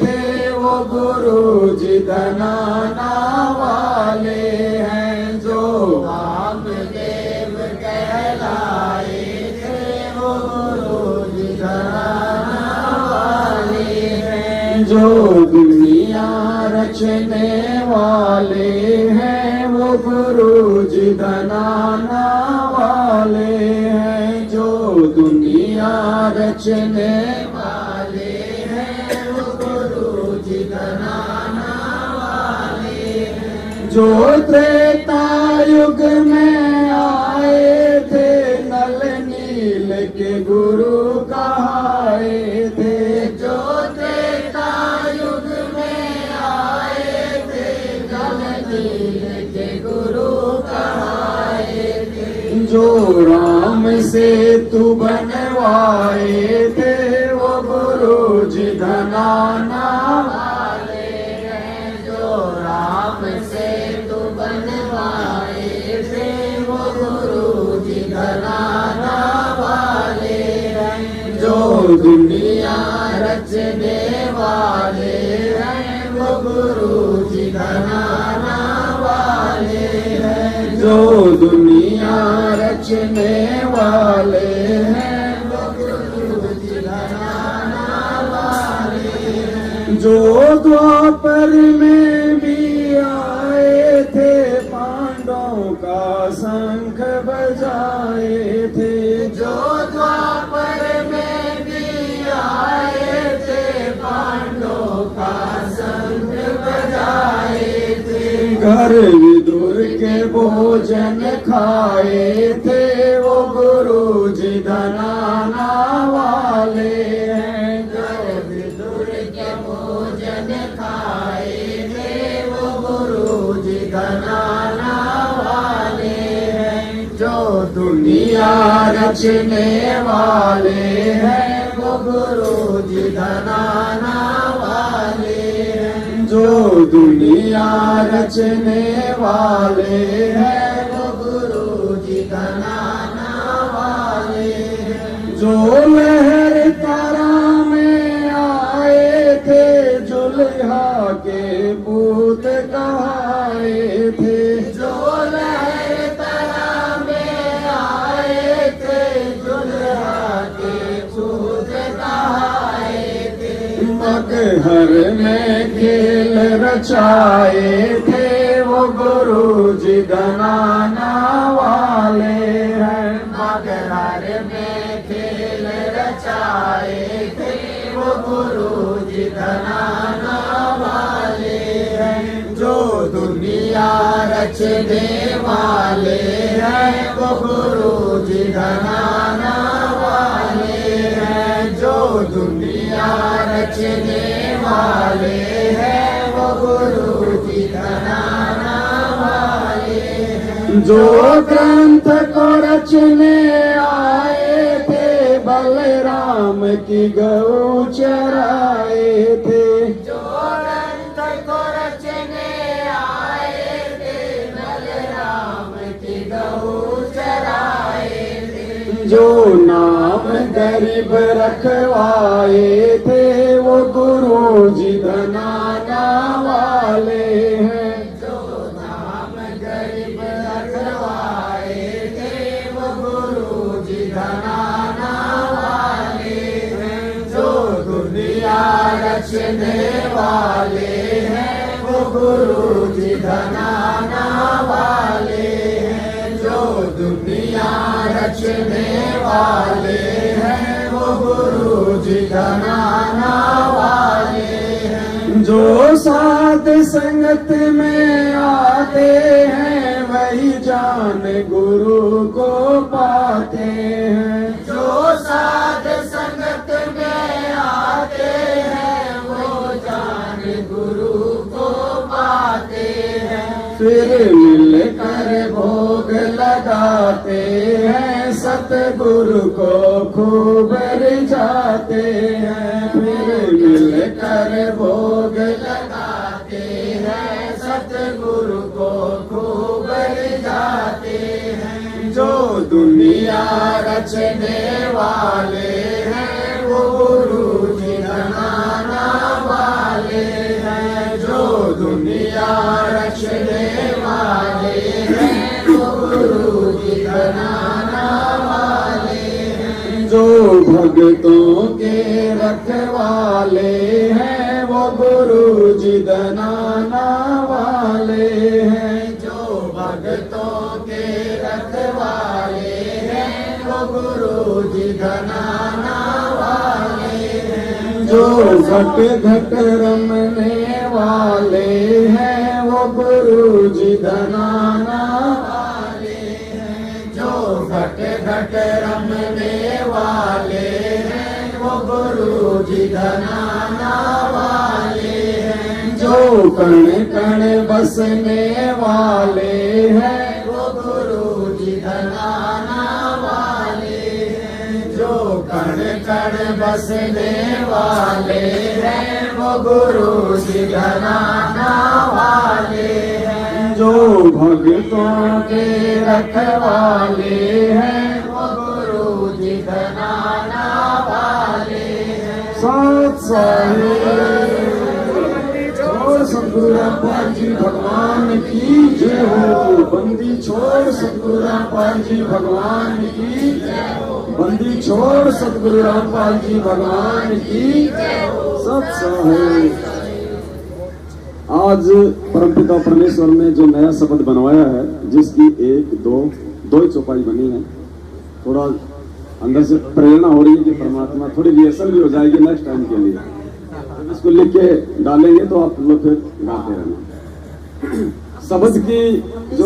थे, वो गुरु जी धनाना वाले हैं। जो वामदेव कहलाए थे, वो गुरु जी धनाना वाले हैं। जो दुनिया रचने वाले हैं, वो गुरु जी धनाना वाले हैं। जो दुनिया रचने वाले हैं, वो गुरु जी धनाना वाले हैं। जो त्रेता युग में आए थे, नल नील के गुरु कहाए थे। जो त्रेता युग में आए थे, नल नील के गुरु कहाए थे। जो राम सेतु बनवाए थे, वो गुरु जी धनाना वाले हैं। जो राम सेतु बनवाए थे, वो गुरु जी धनाना वाले हैं। जो दुनिया रचने वाले हैं, वो गुरु जी धनाना वाले हैं। जो दुनिया रचने वाले हैं, वो गुरु जी धनाना वाले हैं। जो द्वापर में भी आए थे, पांडवों का शंख बजाए थे। जो द्वापर में भी आए थे, पांडवों का संग बजाए थे। घर विदुर के भोजन खाए थे, वो गुरु जी धनाना वाले हैं। जो विदुर के भोजन खाए थे, वो गुरु जी धनाना वाले हैं। जो दुनिया रचने वाले हैं, वो गुरु जी धनाना वाले हैं। जो दुनिया रचने वाले हैं, वो गुरु जी धनाना वाले हैं। जो लहर तारा में आए थे, जुल्हा के पूत कहाए थे। जो लहर तरा में आए थे, जुल्हा के पूत कहाए थे। मकर मगहर में खेल रचाए थे वो गुरु जी धनाना वाले हैं। मगहर में खेल रचाए थे वो गुरु जी धनाना वाले हैं। जो दुनिया रचने वाले हैं वो गुरु जी धनाना वाले हैं। जो दुनिया रचने वाले हैं वो गुरु जी धनाना वाले हैं। जो ग्रंथ को रचने आए थे बलराम की गौ चराए थे। जो ग्रंथ को रचने आए थे बलराम की गौ चराए थे। जो नाम गरीब रखवाए थे वो गुरु जी धनाना वाले हैं। जो नाम गरीब रखवाए थे वो गुरु जी धनाना वाले हैं। जो दुनिया रचने वाले हैं वो गुरु जी धनाना वाले हैं। जो दुनिया रचने वाले हैं वो गुरु जी धनाना वाले हैं। जो साध संगत में आते हैं वही जान गुरु को पाते हैं। जो साध संगत में आते हैं वो जान गुरु को पाते हैं। फिर मिलकर भोग लगाते हैं सतगुरु को खूब रिझाते हैं। फिर मिलकर भोग लगाते हैं सतगुरु को खूब रिझाते हैं। जो दुनिया रचने वाले हैं वो गुरु जी धनाना वाले हैं। जो दुनिया रचने वाले हैं वो गुरु जी धनाना वाले हैं। जो भक्तों के रखवाले हैं वो गुरु जी धनाना वाले हैं। जो भक्तों के रखवाले हैं वो गुरु जी धनाना वाले हैं। जो घट घट रमने वाले हैं वो गुरु जी धनाना वाले हैं। जो घट घट रमने वाले हैं वो गुरु जी धनाना वाले हैं। जो कण कण बसने वाले हैं वो गुरु जी धनाना वाले हैं। जो कण कण बसने वाले हैं वो गुरु जी धनाना वाले हैं। जो भक्तों के रखवाले हैं वो गुरु जी धनाना वाले हैं। साथ साहिब छोड़ सतगुरु रामपाल जी भगवान की जय हो। बंदी छोड़ सतगुरु रामपाल जी भगवान की जय हो। बंदी छोड़ सतगुरु रामपाल जी भगवान की सत साहिब। आज परमपिता परमेश्वर ने जो नया शब्द बनवाया है जिसकी एक दो ही चौपाई बनी है। थोड़ा अंदर से प्रेरणा हो रही है कि परमात्मा थोड़ी रिहर्सल भी हो जाएगी नेक्स्ट टाइम के लिए। इसको लिख के डालेंगे तो आप लोग फिर गाते रहना। शब्द की जो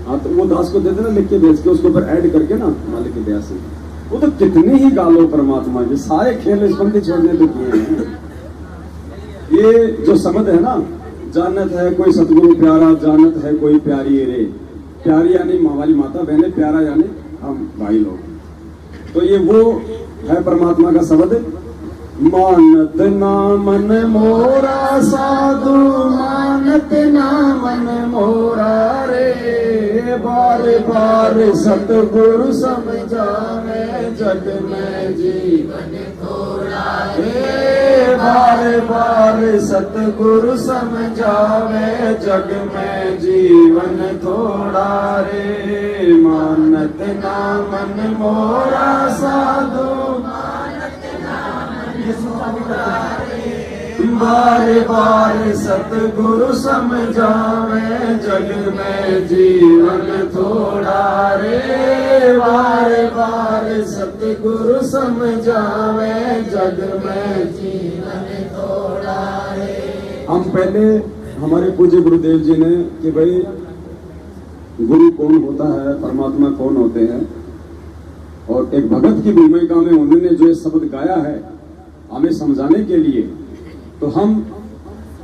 हाँ तो वो दास को दे देना लिख के भेज के उसको फिर ऐड करके ना मालिक की दया से। वो तो कितने ही गालो परमात्मा के सारे खेल इस बंदी छोड़ने तो किए हैं। ये जो शब्द है ना, जानत है कोई सतगुरु प्यारा, जानत है कोई प्यारी रे। प्यारी यानी हमारी माता बहने, प्यारा यानी हम भाई लोग। तो ये वो है परमात्मा का शब्द। मानत ना मन मोरा साधु, मानत ना मन मोरा रे। बार बार सतगुरु समझावे जग में जीवन थोड़ा रे। बार बार सतगुरु समझावे जग में जीवन थोड़ा रे। मानत ना मन मोरा साधु, मानत बार बार सतगुरु समझावे, जग में जीवन थोड़ा रे। बार बार सतगुरु समझावे, जग में जीवन थोड़ा रे। हम पहले हमारे पूज्य गुरुदेव जी ने कि भाई गुरु कौन होता है, परमात्मा कौन होते हैं, और एक भगत की भूमिका में उन्होंने जो ये शब्द गाया है हमें समझाने के लिए, तो हम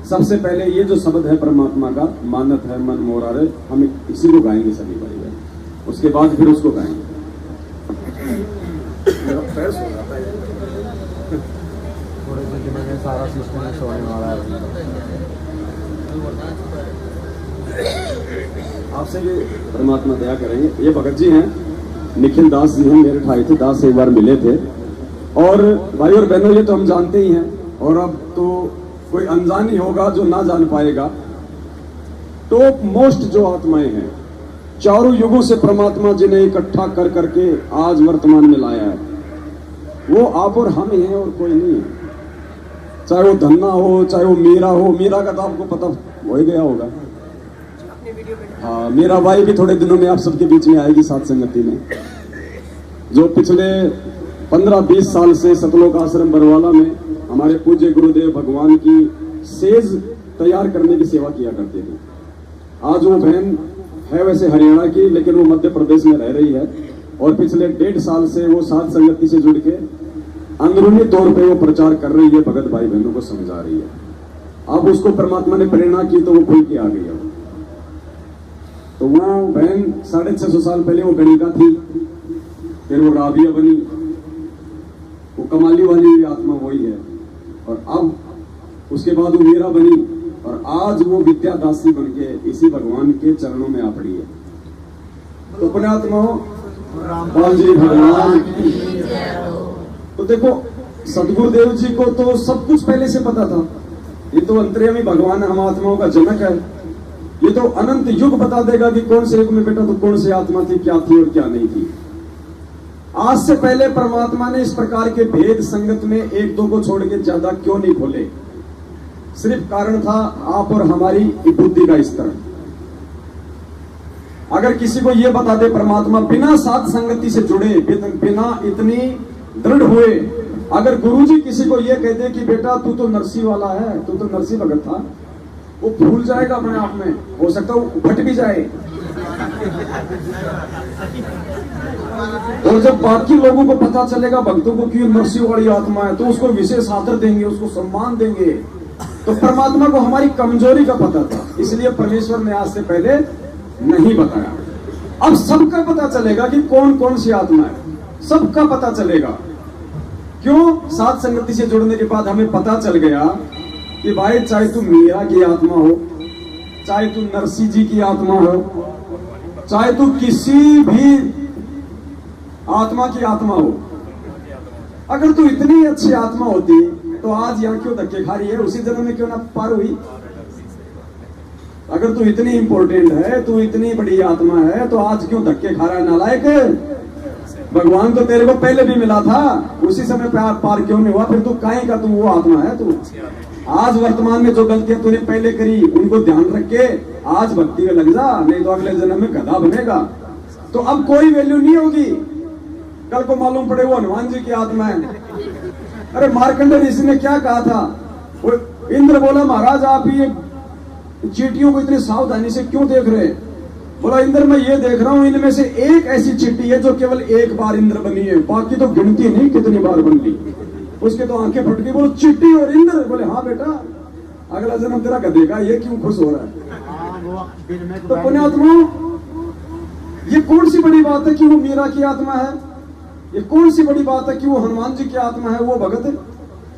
सबसे पहले ये जो शब्द है परमात्मा का, मानत है मन मोरा रे, हम इसी को गाएंगे सभी भाई बहन, उसके बाद फिर उसको गाएंगे। थोड़े से दिनों में सारा सिस्टम सोने वाला है। आपसे भी परमात्मा दया करेंगे। ये भगत जी हैं, निखिल दास जी हैं, मेरे ठाई थे, दास से एक बार मिले थे। और भाई और बहनों ये तो हम जानते ही हैं, और अब तो कोई अनजान ही होगा जो ना जान पाएगा। टॉप मोस्ट जो आत्माएं हैं, चारों युगों से परमात्मा जी ने इकट्ठा कर करके आज वर्तमान में लाया है, वो आप और हम ही हैं और कोई नहीं है। चाहे वो धन्ना हो, चाहे वो मीरा हो। मीरा का तो आपको पता हो ही गया होगा। हाँ, मीरा बाई भी थोड़े दिनों में आप सबके बीच में आएगी साथ संगति में, जो पिछले 15-20 साल से सतलोक आश्रम बरवाला में हमारे पूज्य गुरुदेव भगवान की सेज तैयार करने की सेवा किया करते थे। आज वो बहन है वैसे हरियाणा की, लेकिन वो मध्य प्रदेश में रह रही है, और पिछले 1.5 साल से वो साथ संगति से जुड़ के अंदरूनी तौर पे वो प्रचार कर रही है, भगत भाई बहनों को समझा रही है। अब उसको परमात्मा ने प्रेरणा की तो वो खुल के आ गई है। तो वो बहन 650 साल पहले वो गणिका थी, फिर वो राबिया बनी, वो कमाली वाली भी आत्मा वही है, और अब उसके बाद वो मीरा बनी, और आज वो विद्यादासी बन के इसी भगवान के चरणों में आ पड़ी है। तो पुण्यात्माओं, रामपाल जी भगवान। तो देखो, सदगुरुदेव जी को तो सब कुछ पहले से पता था। ये तो अंतर्यामी भगवान हम आत्माओं का जनक है। ये तो अनंत युग बता देगा कि कौन से युग में बेटा तो कौन सी आत्मा थी, क्या थी और क्या नहीं थी। आज से पहले परमात्मा ने इस प्रकार के भेद संगत में एक दो को छोड़ के ज्यादा क्यों नहीं खोले? सिर्फ कारण था आप और हमारी बुद्धि का स्तर। अगर किसी को यह बता दे परमात्मा बिना साथ संगति से जुड़े, बिना इतनी दृढ़ हुए, अगर गुरुजी किसी को यह कह दे कि बेटा तू तो नरसी वाला है, तू तो नरसी भगत था, वो भूल जाएगा अपने आप में, हो सकता है वो फट भी जाए। और जब बाकी लोगों को पता चलेगा भक्तों को कि नरसी वाली आत्मा है, तो उसको विशेष आदर देंगे, उसको सम्मान देंगे। तो परमात्मा को हमारी कमजोरी का पता था, इसलिए परमेश्वर ने आज से पहले नहीं बताया। अब सबका पता चलेगा कि कौन कौन सी आत्मा है, सबका पता चलेगा। क्यों? साथ संगति से जुड़ने के बाद हमें पता चल गया कि भाई चाहे तू मीरा की आत्मा हो, चाहे तू नरसी जी की आत्मा हो, चाहे तू किसी भी आत्मा की आत्मा हो, अगर तू इतनी अच्छी आत्मा होती तो आज यहाँ क्यों धक्के खा रही है? उसी जन्म में क्यों ना पार हुई? अगर तू इतनी इंपॉर्टेंट है, तू इतनी बड़ी आत्मा है, तो आज क्यों धक्के खा रहा है नालायक? भगवान तो तेरे को पहले भी मिला था, उसी समय पार क्यों नहीं हुआ? फिर तू काहे का, तू वो आत्मा है। तू आज वर्तमान में जो गलतियां तूने पहले करी उनको ध्यान रख के आज भक्ति में लग जा, नहीं तो अगले जन्म में गधा बनेगा। तो अब कोई वैल्यू नहीं होगी। कल को मालूम पड़े वो हनुमान जी की आत्मा है। अरे मार्कंडेय ऋषि ने क्या कहा था? वो इंद्र बोला महाराज आप ये चींटियों को इतनी सावधानी से क्यों देख रहे? बोला इंद्र मैं ये देख रहा हूं, इनमें से एक ऐसी चींटी है जो केवल एक बार इंद्र बनी है, बाकी तो गिनती नहीं कितनी बार बन ली। उसके तो आंखें फट गई। बोलो चींटी और इंद्र? बोले हाँ बेटा, अगला जन्म तेरा गधेगा, ये क्यों खुश हो रहा है? तो पुण्यात्माओं, ये कौन सी बड़ी बात है कि वो मीरा की आत्मा है? ये कौन सी बड़ी बात है कि वो हनुमान जी की आत्मा है, वो भगत है?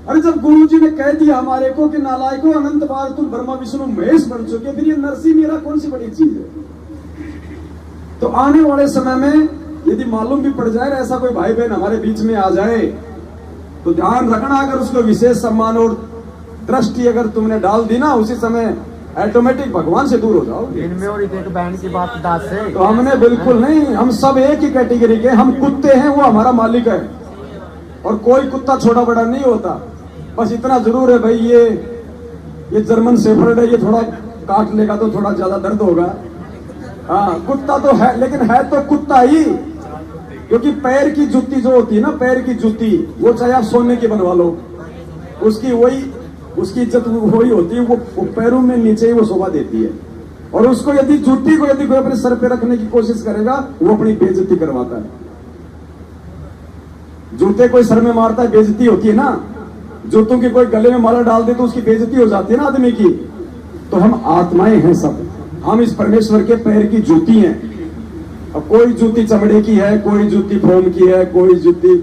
अरे जब गुरु जी ने कह दिया हमारे को कि नालायकों अनंत बार तुम ब्रह्मा विष्णु महेश बन चुके, फिर ये नरसी मीरा कौन सी बड़ी चीज है? तो आने वाले समय में यदि मालूम भी पड़ जाए, ऐसा कोई भाई बहन हमारे बीच में आ जाए, तो ध्यान रखना, अगर उसको विशेष सम्मान और दृष्टि अगर तुमने डाल दी ना, उसी समय ऑटोमेटिक भगवान से दूर हो जाओगे। इनमें और एक बहन की बात दास है। तो हमने बिल्कुल नहीं, हम सब एक ही कैटेगरी के। हम कुत्ते हैं, वो हमारा मालिक है, और कोई कुत्ता छोटा बड़ा नहीं होता। बस इतना जरूर है भाई, ये जर्मन शेफर्ड है, ये थोड़ा काट लेगा तो थोड़ा ज्यादा दर्द होगा। हाँ, कुत्ता तो है, लेकिन है तो कुत्ता ही। क्योंकि पैर की जूती जो होती है ना, पैर की जूती, वो चाहे आप सोने की बनवा लो, उसकी इज्जत वही होती है, वो पैरों में नीचे ही वो शोभा देती है। और उसको यदि जूती को यदि कोई अपने सर पे रखने की कोशिश करेगा, वो अपनी बेइज्जती करवाता है। जूते कोई सर में मारता है, बेइज्जती होती है ना। जूतों की कोई गले में माला डाल दे तो उसकी बेइज्जती हो जाती है ना आदमी की। तो हम आत्माएं हैं सब, हम इस परमेश्वर के पैर की जूती हैं। अब कोई जूती चमड़े की है, कोई जूती फोम की है, कोई जूती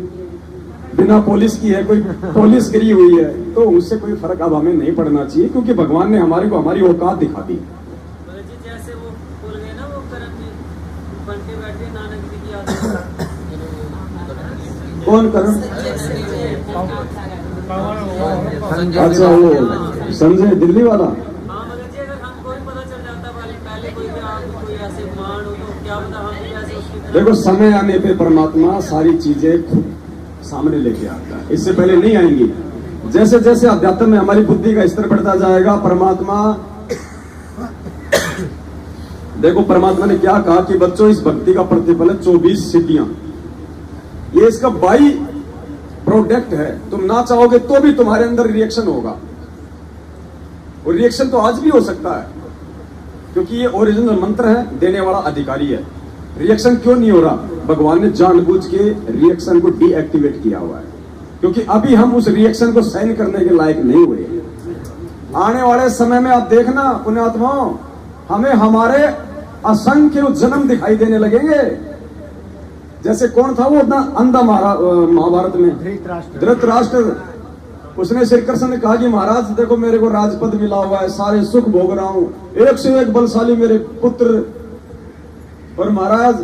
बिना पॉलिश की है, कोई पॉलिश करी हुई है, तो उससे कोई फर्क अब हमें नहीं पड़ना चाहिए, क्योंकि भगवान ने हमारे को हमारी औकात दिखा दी। जैसे वो बोल गए ना, वो करम बनते बैठे नानक जी की याद। कौन करम? अच्छा, वो संजय दिल्ली वाला। हाँ मगर जी, अगर हमको भी पता चल जाता पहले कोई ऐसे मान हो तो क्या पता हम भी ऐसे उसकी। देखो, समय आने पे परमात्मा सारी चीजें खुद सामने लेके आता है, इससे पहले नहीं आएंगी। जैसे जैसे अध्यात्म में हमारी बुद्धि का स्तर बढ़ता जाएगा, परमात्मा, देखो परमात्मा ने क्या कहा कि बच्चों, इस भक्ति का प्रतिफल है 24 सिद्धियां। ये इसका बाई प्रोडक्ट है। तुम ना चाहोगे तो भी तुम्हारे अंदर रिएक्शन होगा, और रिएक्शन तो आज भी हो सकता है, क्योंकि ये ओरिजिनल मंत्र है, देने वाला अधिकारी है। रिएक्शन क्यों नहीं हो रहा? भगवान ने जानबूझ के रिएक्शन को डीएक्टिवेट किया हुआ है, क्योंकि अभी हम उस रिएक्शन को सहन करने के लायक नहीं हुए। आने वाले समय में आप देखना पुण्यात्माओं, हमें हमारे असंख्य जन्म दिखाई देने लगेंगे। जैसे कौन था वो अंधा महाभारत में? धृतराष्ट्र। उसने श्री कृष्ण ने कहा कि महाराज देखो, मेरे को राजपद मिला हुआ है, सारे सुख भोग रहा हूं, एक से एक बलशाली मेरे पुत्र, और महाराज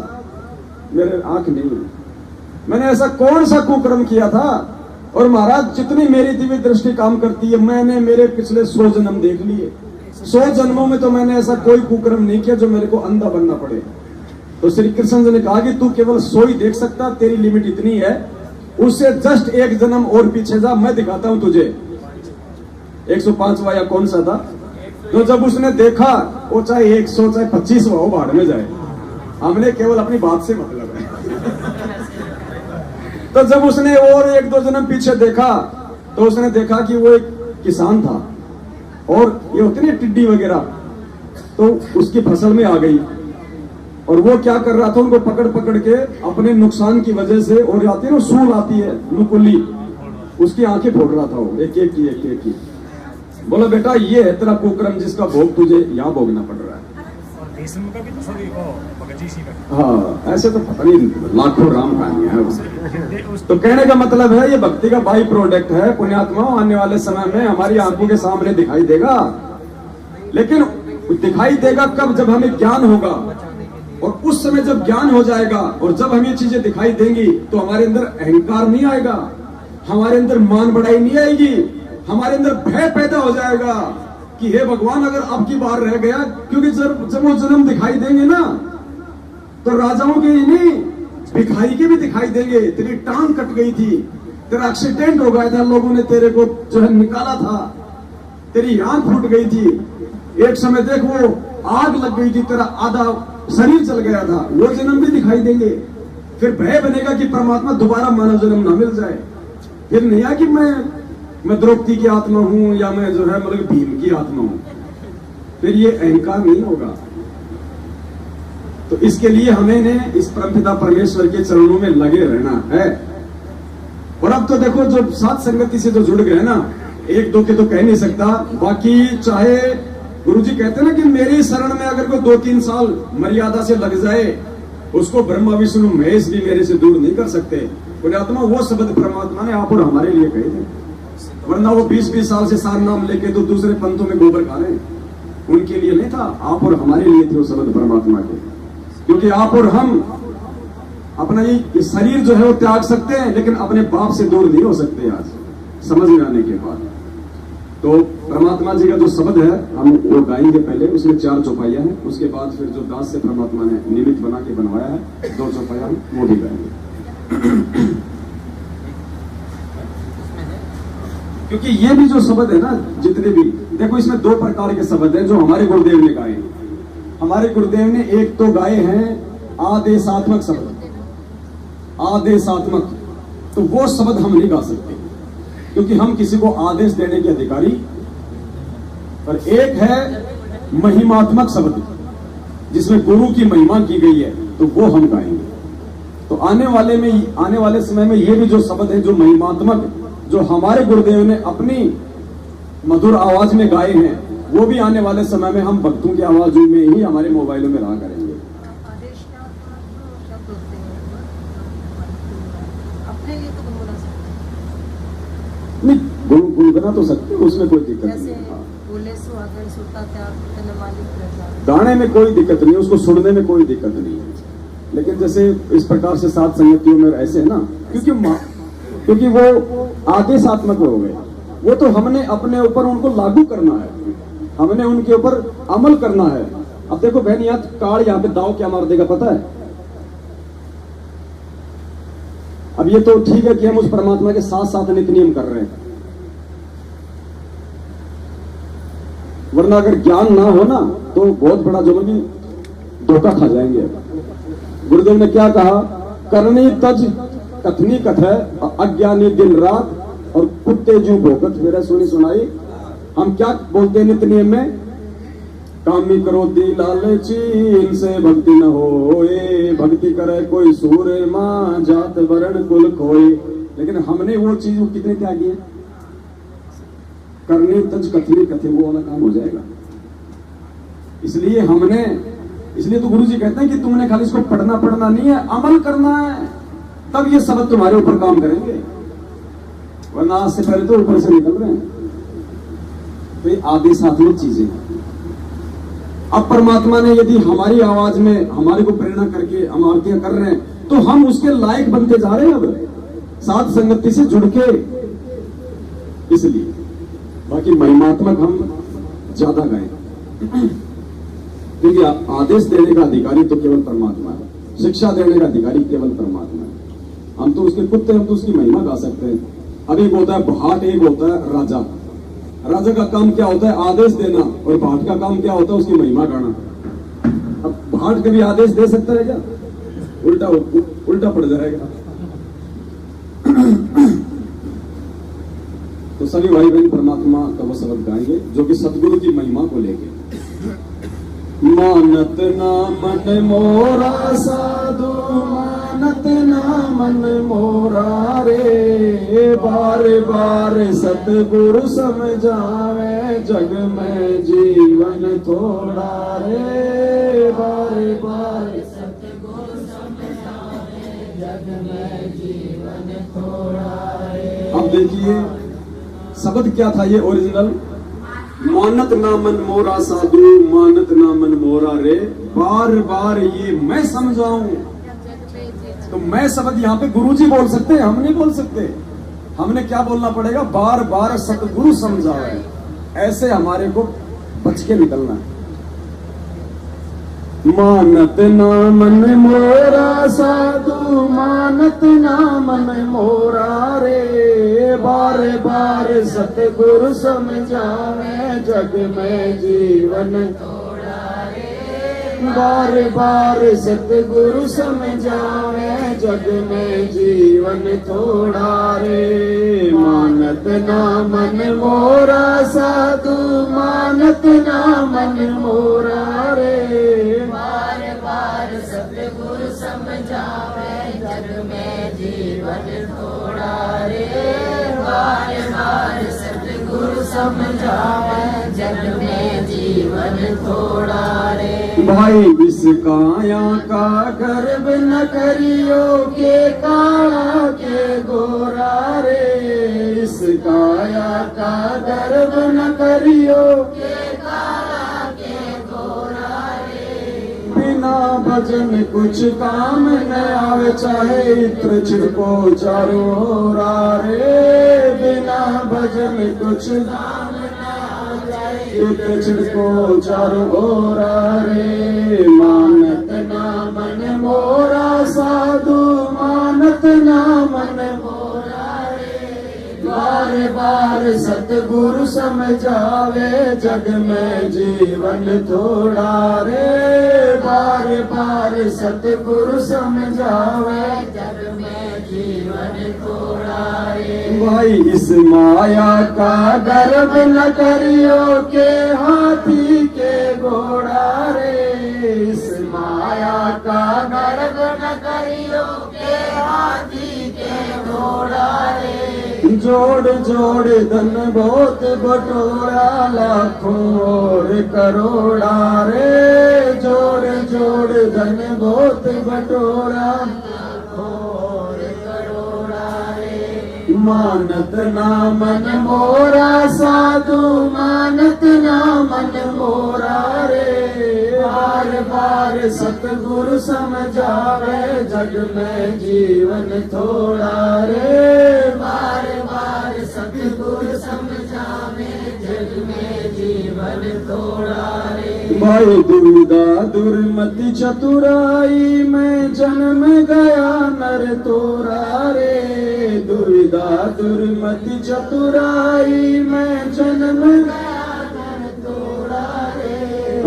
मेरे आंख नहीं, मैंने ऐसा कौन सा कुकर्म किया था? और महाराज जितनी मेरी दिव्य दृष्टि काम करती है, मैंने मेरे पिछले 100 जन्म देख लिए, 100 जन्मों में तो मैंने ऐसा कोई कुकर्म नहीं किया जो मेरे को अंधा बनना पड़े। तो श्री कृष्ण जी ने कहा कि तू केवल 100 ही देख सकता, तेरी लिमिट इतनी है, उससे जस्ट एक जन्म और पीछे जा, मैं दिखाता हूं तुझे। 105वां या कौन सा था? तो जब उसने देखा, वो चाहे 100 चाहे 25वां हो, भाड़ में जाए, हमने केवल अपनी बात से मतलब है। तो जब उसने और 1-2 जन्म पीछे देखा, तो उसने देखा कि वो एक किसान था, और ये होती ना टिड्डी वगैरह, तो उसकी फसल में आ गई, और वो क्या कर रहा था, उनको पकड़ पकड़ के अपने नुकसान की वजह से, और आती है ना सूल आती है नुकुली, उसकी आंखें फोड़ रहा था वो, एक एक की। बोला बेटा, ये है तेरा कुकर्म जिसका भोग तुझे यहाँ भोगना पड़ रहा है। हाँ, ऐसे तो पता नहीं लाखों राम कहानियां हैं। तो कहने का मतलब है, ये भक्ति का बाई प्रोडक्ट है पुण्यात्मा, आने वाले समय में हमारी आंखों के सामने दिखाई देगा। लेकिन दिखाई देगा कब? जब हमें ज्ञान होगा, और उस समय जब ज्ञान हो जाएगा और जब हमें चीजें दिखाई देंगी, तो हमारे अंदर अहंकार नहीं आएगा, हमारे अंदर मान बढ़ाई नहीं आएगी, हमारे अंदर भय पैदा हो जाएगा कि हे भगवान, अगर अब की बार रह गया, क्योंकि जब वो जन्म दिखाई देंगे ना, तो राजाओं के ही नहीं, भिखारी के भी दिखाई देंगे। तेरी टांग कट गई थी, तेरा एक्सीडेंट हो गया था, लोगों ने तेरे को जो है निकाला था, तेरी आंख फूट गई थी, एक समय देख वो आग लग गई थी, तेरा आधा शरीर चल गया था, वो जन्म भी दिखाई देंगे। फिर भय बनेगा कि परमात्मा दोबारा मानव जन्म ना मिल जाए। फिर नहीं है कि मैं द्रौपदी की आत्मा हूं, या मैं जो है मतलब भीम की आत्मा हूं, फिर ये अहंकार नहीं होगा। तो इसके लिए हमें इस परमपिता परमेश्वर के चरणों में लगे रहना है। और अब तो देखो, जो साथ संगति से जो जुड़ गए ना, 1-2 के तो कह नहीं सकता, बाकी चाहे गुरुजी कहते हैं ना कि मेरी शरण में अगर कोई 2-3 साल मर्यादा से लग जाए, उसको ब्रह्मा विष्णु महेश भी मेरे से दूर नहीं कर सकते। पुण्यात्मा, वो शब्द परमात्मा ने आप और हमारे लिए कहे थे, वरना वो 20-20 साल से सार नाम लेके तो दूसरे पंथों में गोबर खा रहे, उनके लिए नहीं था, आप और हमारे लिए थे वो शब्द परमात्मा के। क्योंकि आप और हम अपना ये शरीर जो है वो त्याग सकते हैं, लेकिन अपने बाप से दूर नहीं हो सकते। आज समझ में आने के बाद तो परमात्मा जी का जो शब्द है हम वो गाएंगे। पहले उसमें 4 चौपाइयां हैं, उसके बाद फिर जो दास से परमात्मा ने निमित्त बना के बनवाया है 2 चौपाइयां, वो भी गाएंगे। क्योंकि ये भी जो शब्द है ना, जितने भी देखो, इसमें दो प्रकार के शब्द हैं जो हमारे गुरुदेव ने गाए हैं। हमारे गुरुदेव ने एक तो गाए हैं आदेशात्मक शब्द, आदेशात्मक, तो वो शब्द हम नहीं गा सकते क्योंकि हम किसी को आदेश देने के अधिकारी। पर एक है महिमात्मक शब्द जिसमें गुरु की महिमा की गई है, तो वो हम गाएंगे। तो आने वाले समय में ये भी जो शब्द है जो महिमात्मक, जो हमारे गुरुदेव ने अपनी मधुर आवाज में गाए हैं, वो भी आने वाले समय में हम भक्तों की आवाज में ही हमारे मोबाइलों में रहा करेंगे। आदेश क्या शब्द होते हैं? अपने लिए तो गुनगुना सकते हैं। नहीं, गुनगुना तो सकते, उसमें कोई दिक्कत जैसे नहीं है। बोले सुहागन सुता त्याग तन मालिक रजा। गाने में कोई दिक्कत नहीं है, उसको सुनने में कोई दिक्कत नहीं है। लेकिन जैसे इस प्रकार से सात संगतियों में ऐसे है ना, क्योंकि वो आदेशात्मक हो गए, वो तो हमने अपने ऊपर उनको लागू करना है, हमने उनके ऊपर अमल करना है। अब देखो बहन, यहाँ पे दाव क्या मार देगा पता है? अब ये तो ठीक है कि हम उस परमात्मा के साथ साथ नित्य नियम कर रहे हैं, वरना अगर ज्ञान ना हो ना तो बहुत बड़ा जो भी धोखा खा जाएंगे। गुरुदेव ने क्या कहा? करनी तज कथनी कथय, अज्ञानी दिन रात, और कुत्ते जू भोकत मेरा सुनी सुनाई। हम क्या बोलते हैं नित्य नियम में? कामी क्रोधी लालची इनसे भक्ति न होए, भक्ति करे कोई सूर्य मां जात वर्ण कुल खोए। लेकिन हमने वो चीज कितने त्यागी है? करनी तज कथनी कथे, वो वाला काम हो जाएगा। इसलिए तो गुरु जी कहते हैं कि तुमने खाली इसको पढ़ना नहीं है, अमल करना है, तब ये शब्द तुम्हारे ऊपर काम करेंगे, वरना आज से पहले तो ऊपर से निकल रहे हैं। तो ये आदेशात्मक चीजें हैं। अब परमात्मा ने यदि हमारी आवाज में हमारे को प्रेरणा करके हम आरतियां कर रहे हैं, तो हम उसके लायक बनते जा रहे हैं अब साथ संगति से जुड़ के। इसलिए बाकी महिमात्मक हम ज्यादा गाए, क्योंकि आदेश देने का अधिकारी तो केवल परमात्मा है, शिक्षा देने का अधिकारी केवल परमात्मा है। हम तो उसके कुत्ते, हम तो उसकी महिमा गा सकते हैं। अब एक होता है भाट, एक होता है राजा। राजा का काम क्या होता है? आदेश देना, और भाट का काम क्या होता है? उसकी महिमा गाना। अब भाट कभी आदेश दे सकता है क्या? उल्टा पड़ जाएगा। तो सभी भाई बहन परमात्मा का वो शब्द गाएंगे जो कि सतगुरु की महिमा को लेके। मानत ना मन मोरा साधु, मानत ना मन मोरा रे, बार बार सतगुरु समझावे, जग में जीवन थोड़ा रे, बार बार सतगुरु समझावे, जग में जीवन थोड़ा रे। अब देखिए शब्द क्या था ये ओरिजिनल? मानत ना मन मोरा साधु, मानत ना मन मोरा रे, बार बार ये मैं समझाऊं। तो मैं शब्द यहाँ पे गुरुजी बोल सकते हैं, हम नहीं बोल सकते। हमने क्या बोलना पड़ेगा? बार बार सतगुरु समझावे। ऐसे हमारे को बच के निकलना है। मानत ना मन मोरा साधु, मानत ना मन मोरा रे, बार बार सतगुरु समझावे, जग में जीवन थोड़ा रे, बार बार सतगुरु समझावे, जग में जीवन थोड़ा रे। मानत ना मन मोरा साधु, मानत ना मन मोरा रे, बार बार सतगुरु समझावे, जग में जीवन थोड़ा रे, बार बार सतगुरु समझावे, जग में जीवन थोड़ा रे। भाई इस काया का गर्व न करियो, के काला के गोरा रे, इस काया का गर्व न करियो, के काला के गोरा रे। बिना भजन कुछ काम न आवे, चाहे इत्र छिड़को चारों ओरा रे, बिना भजन कुछ काम न आवे, इत्र छिड़को चारों ओरा रे। मानत ना मन मोरा साधु, मानत ना मन मोरा रे, बार बार बार सतगुरु समझावे, जग में जीवन थोड़ा रे। बार बार सतगुरु समझावे, जग में जीवन थोड़ा रे। भाई इस माया का गर्व न करियो के हाथी के घोड़ा रे। इस माया का गर्व न करियो के हाथी के घोड़ा रे। जोड़ जोड़ धन बहुत बटोरा, लाखों और करोड़ा रे। जोड़ जोड़ धन बहुत बटोरा, लाखों और करोड़ा रे। मानत ना मन मोरा साधु, मानत ना मन मोरा रे। बार बार सतगुरु समझावे, जग में जीवन थोड़ा रे। बार बार सतगुरु समझावे, जग में जीवन थोड़ा रे। भाई दुविधा दुर्मति चतुराई में जन्म गया नर तोरा रे। दुविधा दुर्मति चतुराई में जन्म गया नर तोरा रे।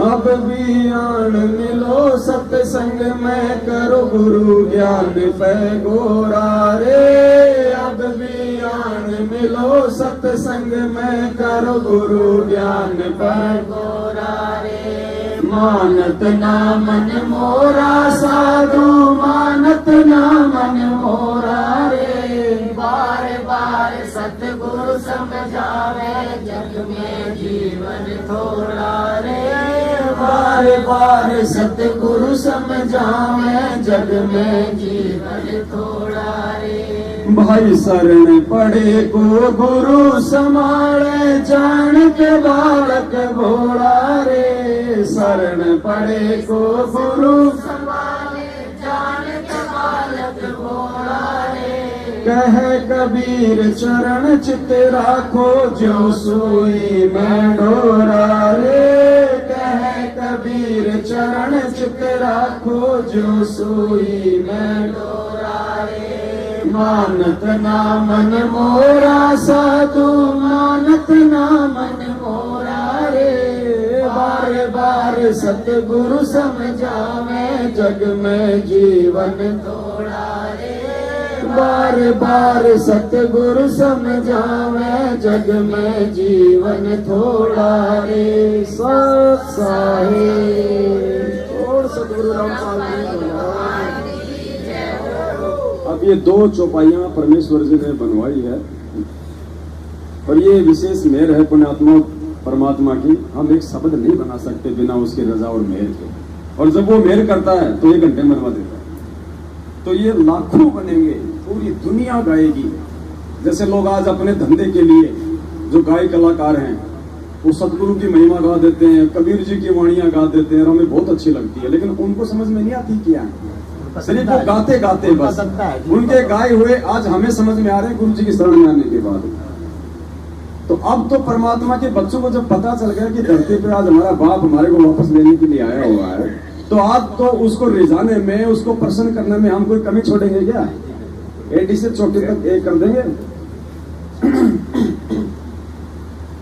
अब भी आन मिलो सत्संग में, करो गुरु ज्ञान पे गोरा रे। अब भी आन मिलो सत्संग में, करो गुरु ज्ञान पे गोरा रे। मानत ना मन मोरा साधु, मानत ना मन मोरा रे। बार बार सतगुरु समझावे, जग में जीवन थोड़ा रे। बार बार सतगुरु समझावे, जग में जीवन थोड़ा रे। भाई शरण पड़े को गुरु संभाले, जान के बालक भोला रे। शरण पड़े को गुरु संभाले, जान के बालक भोला रे। कह कबीर चरण चित राखो, जो सोई में डोरा रे। कह कबीर चरण चित राखो, जो सोई में डोरा रे। मानत ना मन मोरा साधु, मानत ना मन मोरा रे। बार बार सतगुरु समझावे, जग में जीवन थोड़ा रे। बार बार सतगुरु समझावे, जग में जीवन थोड़ा रे। सत साहिब और सतगुरु रामपाल जी। अब ये 2 चौपाइयां परमेश्वर जी ने बनवाई है, और ये विशेष मेहर है पुण्यात्मा परमात्मा की। हम एक शब्द नहीं बना सकते बिना उसकी रजा और मेहर के, और जब वो मेहर करता है तो 1 घंटे बनवा देता है। तो ये लाखों बनेंगे, पूरी दुनिया गाएगी। जैसे लोग आज अपने धंधे के लिए जो गायक कलाकार हैं, वो सतगुरु की महिमा गा देते हैं, कबीर जी की वाणियां गा देते हैं, और हमें बहुत अच्छी लगती है, लेकिन उनको समझ में नहीं आती क्या है। सिर्फ वो गाते गाते बस उनके गाए हुए आज हमें समझ में आ रहे हैं गुरु जी की शरण में आने के बाद। तो अब तो परमात्मा के बच्चों को जब पता चल गया कि धरती पे आज हमारा बाप हमारे को वापस लेने के लिए आया हुआ है, तो आज तो उसको रिझाने में, उसको प्रसन्न करने में हम कोई कमी छोड़ेंगे क्या? एडी से चोटी तक एक कर देंगे।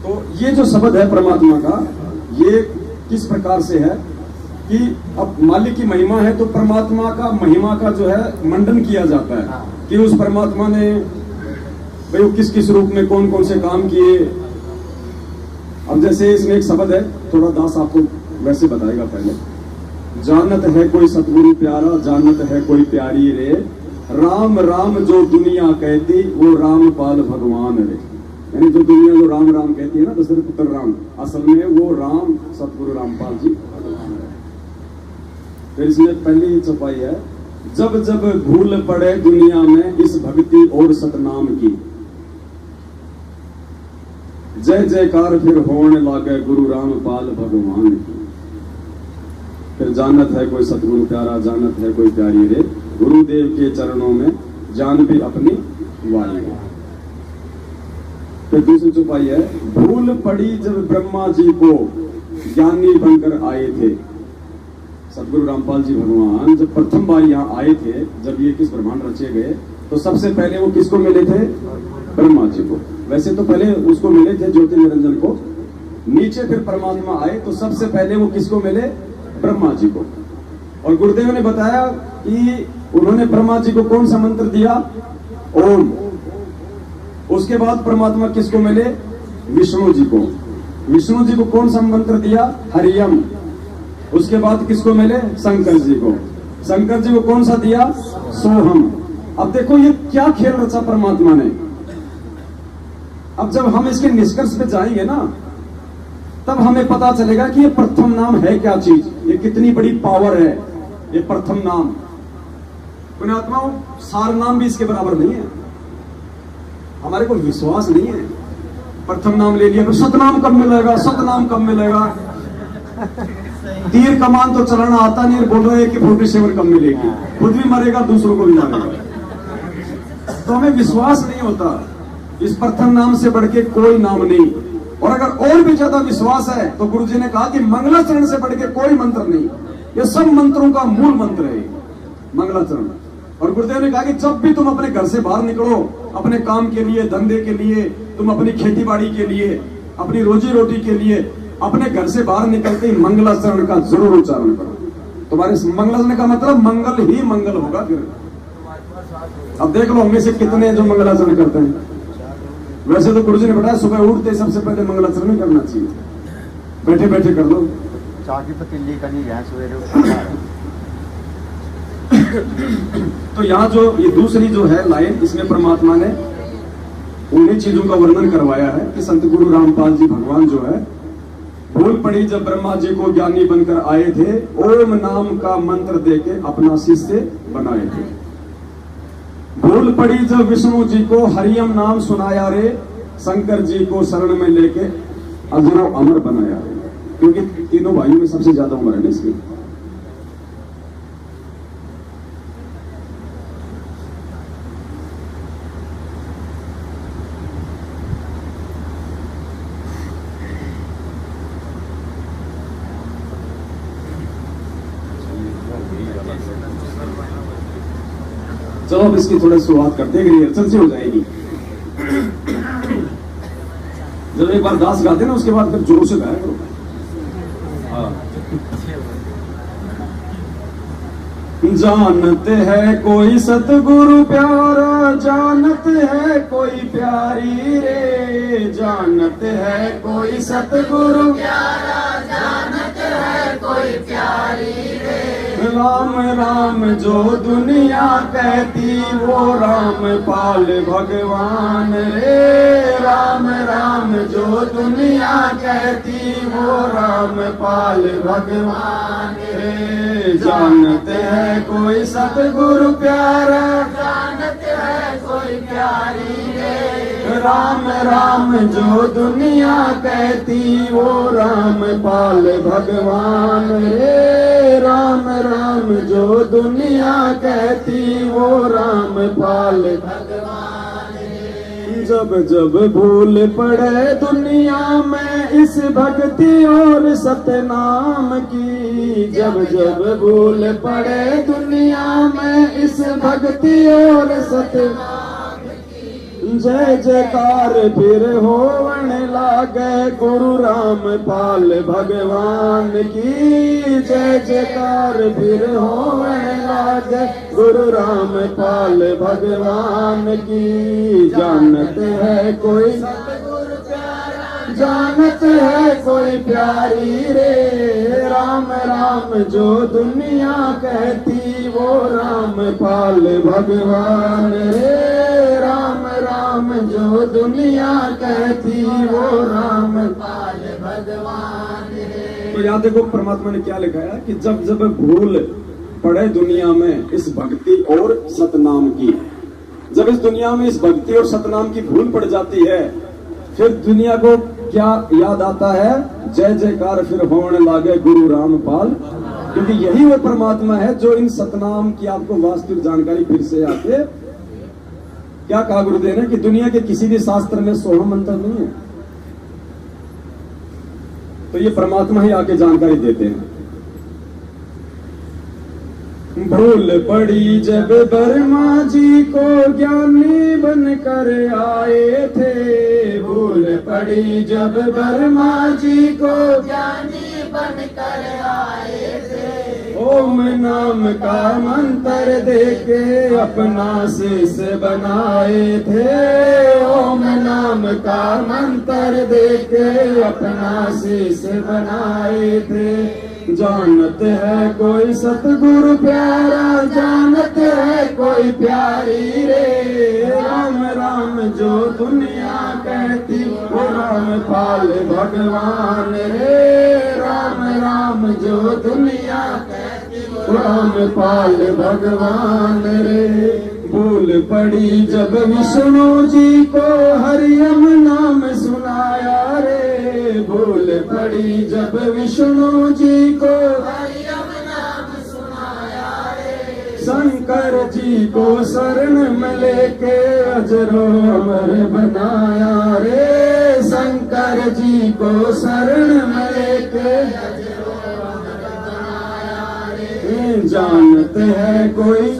तो ये जो शब्द है परमात्मा का, ये किस प्रकार से है कि अब मालिक की महिमा है तो परमात्मा का महिमा का जो है मंडन किया जाता है कि उस परमात्मा ने भाई वो किस किस रूप में कौन कौन से काम किए। अब जैसे इसमें एक शब्द है, थोड़ा दास आपको वैसे बताएगा पहले। जानत है कोई सतगुरु प्यारा, जानत है कोई प्यारी रे। राम राम जो दुनिया कहती, वो रामपाल भगवान रे। यानी जो दुनिया जो राम राम कहती है ना, दशरथ पुत्र राम, असल में वो राम सतगुरु रामपाल जी भगवान है। फिर इसमें पहली चौपाई है, जब जब भूल पड़े दुनिया में इस भक्ति और सतनाम की, जय जयकार फिर होने लागे गुरु रामपाल भगवान की। फिर जानत है कोई सतगुरु प्यारा, जानत है कोई प्यारी रे। गुरुदेव के चरणों में जान भी अपनी वाली है। फिर दूसरी चौपाई है, भूल पड़ी जब ब्रह्मा जी को ज्ञानी बनकर आए थे। सतगुरु रामपाल जी भगवान जब प्रथम बार यहाँ आए थे, जब ये किस ब्रह्मांड रचे गए, तो सबसे पहले वो किसको मिले थे? ब्रह्मा जी को। वैसे तो पहले उसको मिले थे ज्योति निरंजन को, नीचे फिर परमात्मा आए तो सबसे पहले वो किसको मिले? ब्रह्मा जी को। और गुरुदेव ने बताया कि उन्होंने ब्रह्मा जी को कौन सा मंत्र दिया? ओम। उसके बाद परमात्मा किसको मिले? विष्णु जी को। विष्णु जी को कौन सा मंत्र दिया? हरियम। उसके बाद किसको मिले? शंकर जी को। शंकर जी को कौन सा दिया? सोहम। अब देखो ये क्या खेल रचा परमात्मा ने। अब जब हम इसके निष्कर्ष पे जाएंगे ना, तब हमें पता चलेगा कि ये प्रथम नाम है क्या चीज, ये कितनी बड़ी पावर है ये प्रथम नाम। पुण्यात्माओं, सार नाम भी इसके बराबर नहीं है। हमारे को विश्वास नहीं है। प्रथम नाम ले लिया, फिर सतनाम कब मिलेगा, सतनाम कब मिलेगा? तीर कमान तो चलाना आता नहीं, बोल रहे हैं कि 47 कब मिलेगी। खुद भी मरेगा, दूसरों को भी मारेगा। तो हमें विश्वास नहीं होता। इस प्रथम नाम से बढ़ के कोई नाम नहीं। और अगर और भी ज्यादा विश्वास है तो गुरुजी ने कहा कि मंगलाचरण से बढ़ के कोई मंत्र नहीं। ये सब मंत्रों का मूल मंत्र है मंगलाचरण। और गुरुदेव ने कहा कि जब भी तुम अपने घर से बाहर निकलो, अपने काम के लिए, धंधे के लिए, तुम अपनी खेती बाड़ी के लिए, अपनी रोजी रोटी के लिए, अपने घर से बाहर निकलते ही मंगलाचरण का जरूर उच्चारण करो। तुम्हारे मंगलाचरण का मतलब मंगल ही मंगल होगा। फिर अब देख लो हमें से कितने हैं जो मंगलाचरण करते हैं। वैसे तो गुरुजी ने बताया सुबह उठते सबसे पहले मंगलाचरण ही करना चाहिए। बैठे बैठे कर लो। चाकी पतीली करनी है सवेरे। तो यहाँ जो ये दूसरी जो है लाइन, इसमें परमात्मा ने उन्हीं चीजों का वर्णन करवाया है कि संत गुरु रामपाल जी भगवान जो है, भूल पड़ी जब ब्रह्मा जी को ज्ञानी बनकर आए थे, ओम नाम का मंत्र देके अपना शिष्य बनाए थे। भूल पड़ी जब विष्णु जी को हरियम नाम सुनाया रे, शंकर जी को शरण में लेके अजर अमर बनाया रे। क्योंकि तीनों भाइयों में सबसे ज्यादा उम्र है ना इसमें। चलो अब इसकी थोड़ी शुरुआत करते हैं, रिहर्सल से हो जाएगी। जब एक बार दास गाते ना, उसके बाद फिर जोर से गाया करो। जानते है कोई सतगुरु प्यारा, जानते है कोई प्यारी रे। जानते है कोई सतगुरु प्यारा, जानते है कोई प्यारी रे। राम राम जो दुनिया कहती, वो राम पाल भगवान रे। राम राम जो दुनिया कहती, वो राम पाल भगवान रे। जानते हैं कोई सतगुरु प्यारा, जानते हैं कोई प्यारी रे। राम राम जो दुनिया कहती, वो राम पाल भगवान रे। राम राम जो दुनिया कहती, वो राम पाल भगवान रे। जब जब भूल पड़े दुनिया में इस भक्ति और सतनाम की, जब जब भूल पड़े दुनिया में इस भक्ति और सतनाम, जय जयकार फिर होवन लागे गुरु राम पाल भगवान की। जय जयकार फिर होवन लागे गुरु राम पाल भगवान की। जानते हैं कोई सतगुरु प्यारा, जानते हैं कोई प्यारी रे। राम राम जो दुनिया कहती, वो राम पाल भगवान रे। राम राम जो दुनिया कहती, वो राम पाल भगवान रे। तो याद देखो परमात्मा ने क्या लिखा है कि जब जब भूल पड़े दुनिया में इस भक्ति और सतनाम की, जब इस दुनिया में इस भक्ति और सतनाम की भूल पड़ जाती है, फिर दुनिया को क्या याद आता है? जय जयकार फिर होने लागे गुरु रामपाल। क्योंकि यही वो परमात्मा है जो इन सतनाम की आपको वास्तविक जानकारी फिर से आके क्या कहा गुरुदेव ने कि दुनिया के किसी भी शास्त्र में सोहम मंत्र नहीं है। तो ये परमात्मा ही आके जानकारी देते हैं। भूल पड़ी जब वर्मा जी को ज्ञानी बनकर आए थे, भूल पड़ी जब वर्मा जी को ज्ञानी बनकर आए थे। ओम नाम का मंत्र देके अपना शीश बनाए थे, ओम नाम का मंत्र देके अपना शीश बनाए थे। जानत है कोई सतगुरु प्यारा, जानत है कोई प्यारी रे, राम राम जो दुनिया कहती वो राम पाल भगवान रे, राम राम जो दुनिया कहती वो राम पाल भगवान रे। भूल पड़ी जब विष्णु जी को हरियम नाम सुनाया रे, भूल पड़ी जब विष्णु जी को हरियम नाम सुनाया रे। शंकर जी को शरण में लेके अजरो अमर बनाया रे, शंकर जी को शरण में लेके अजरो अमर बनाया रे। जानते हैं कोई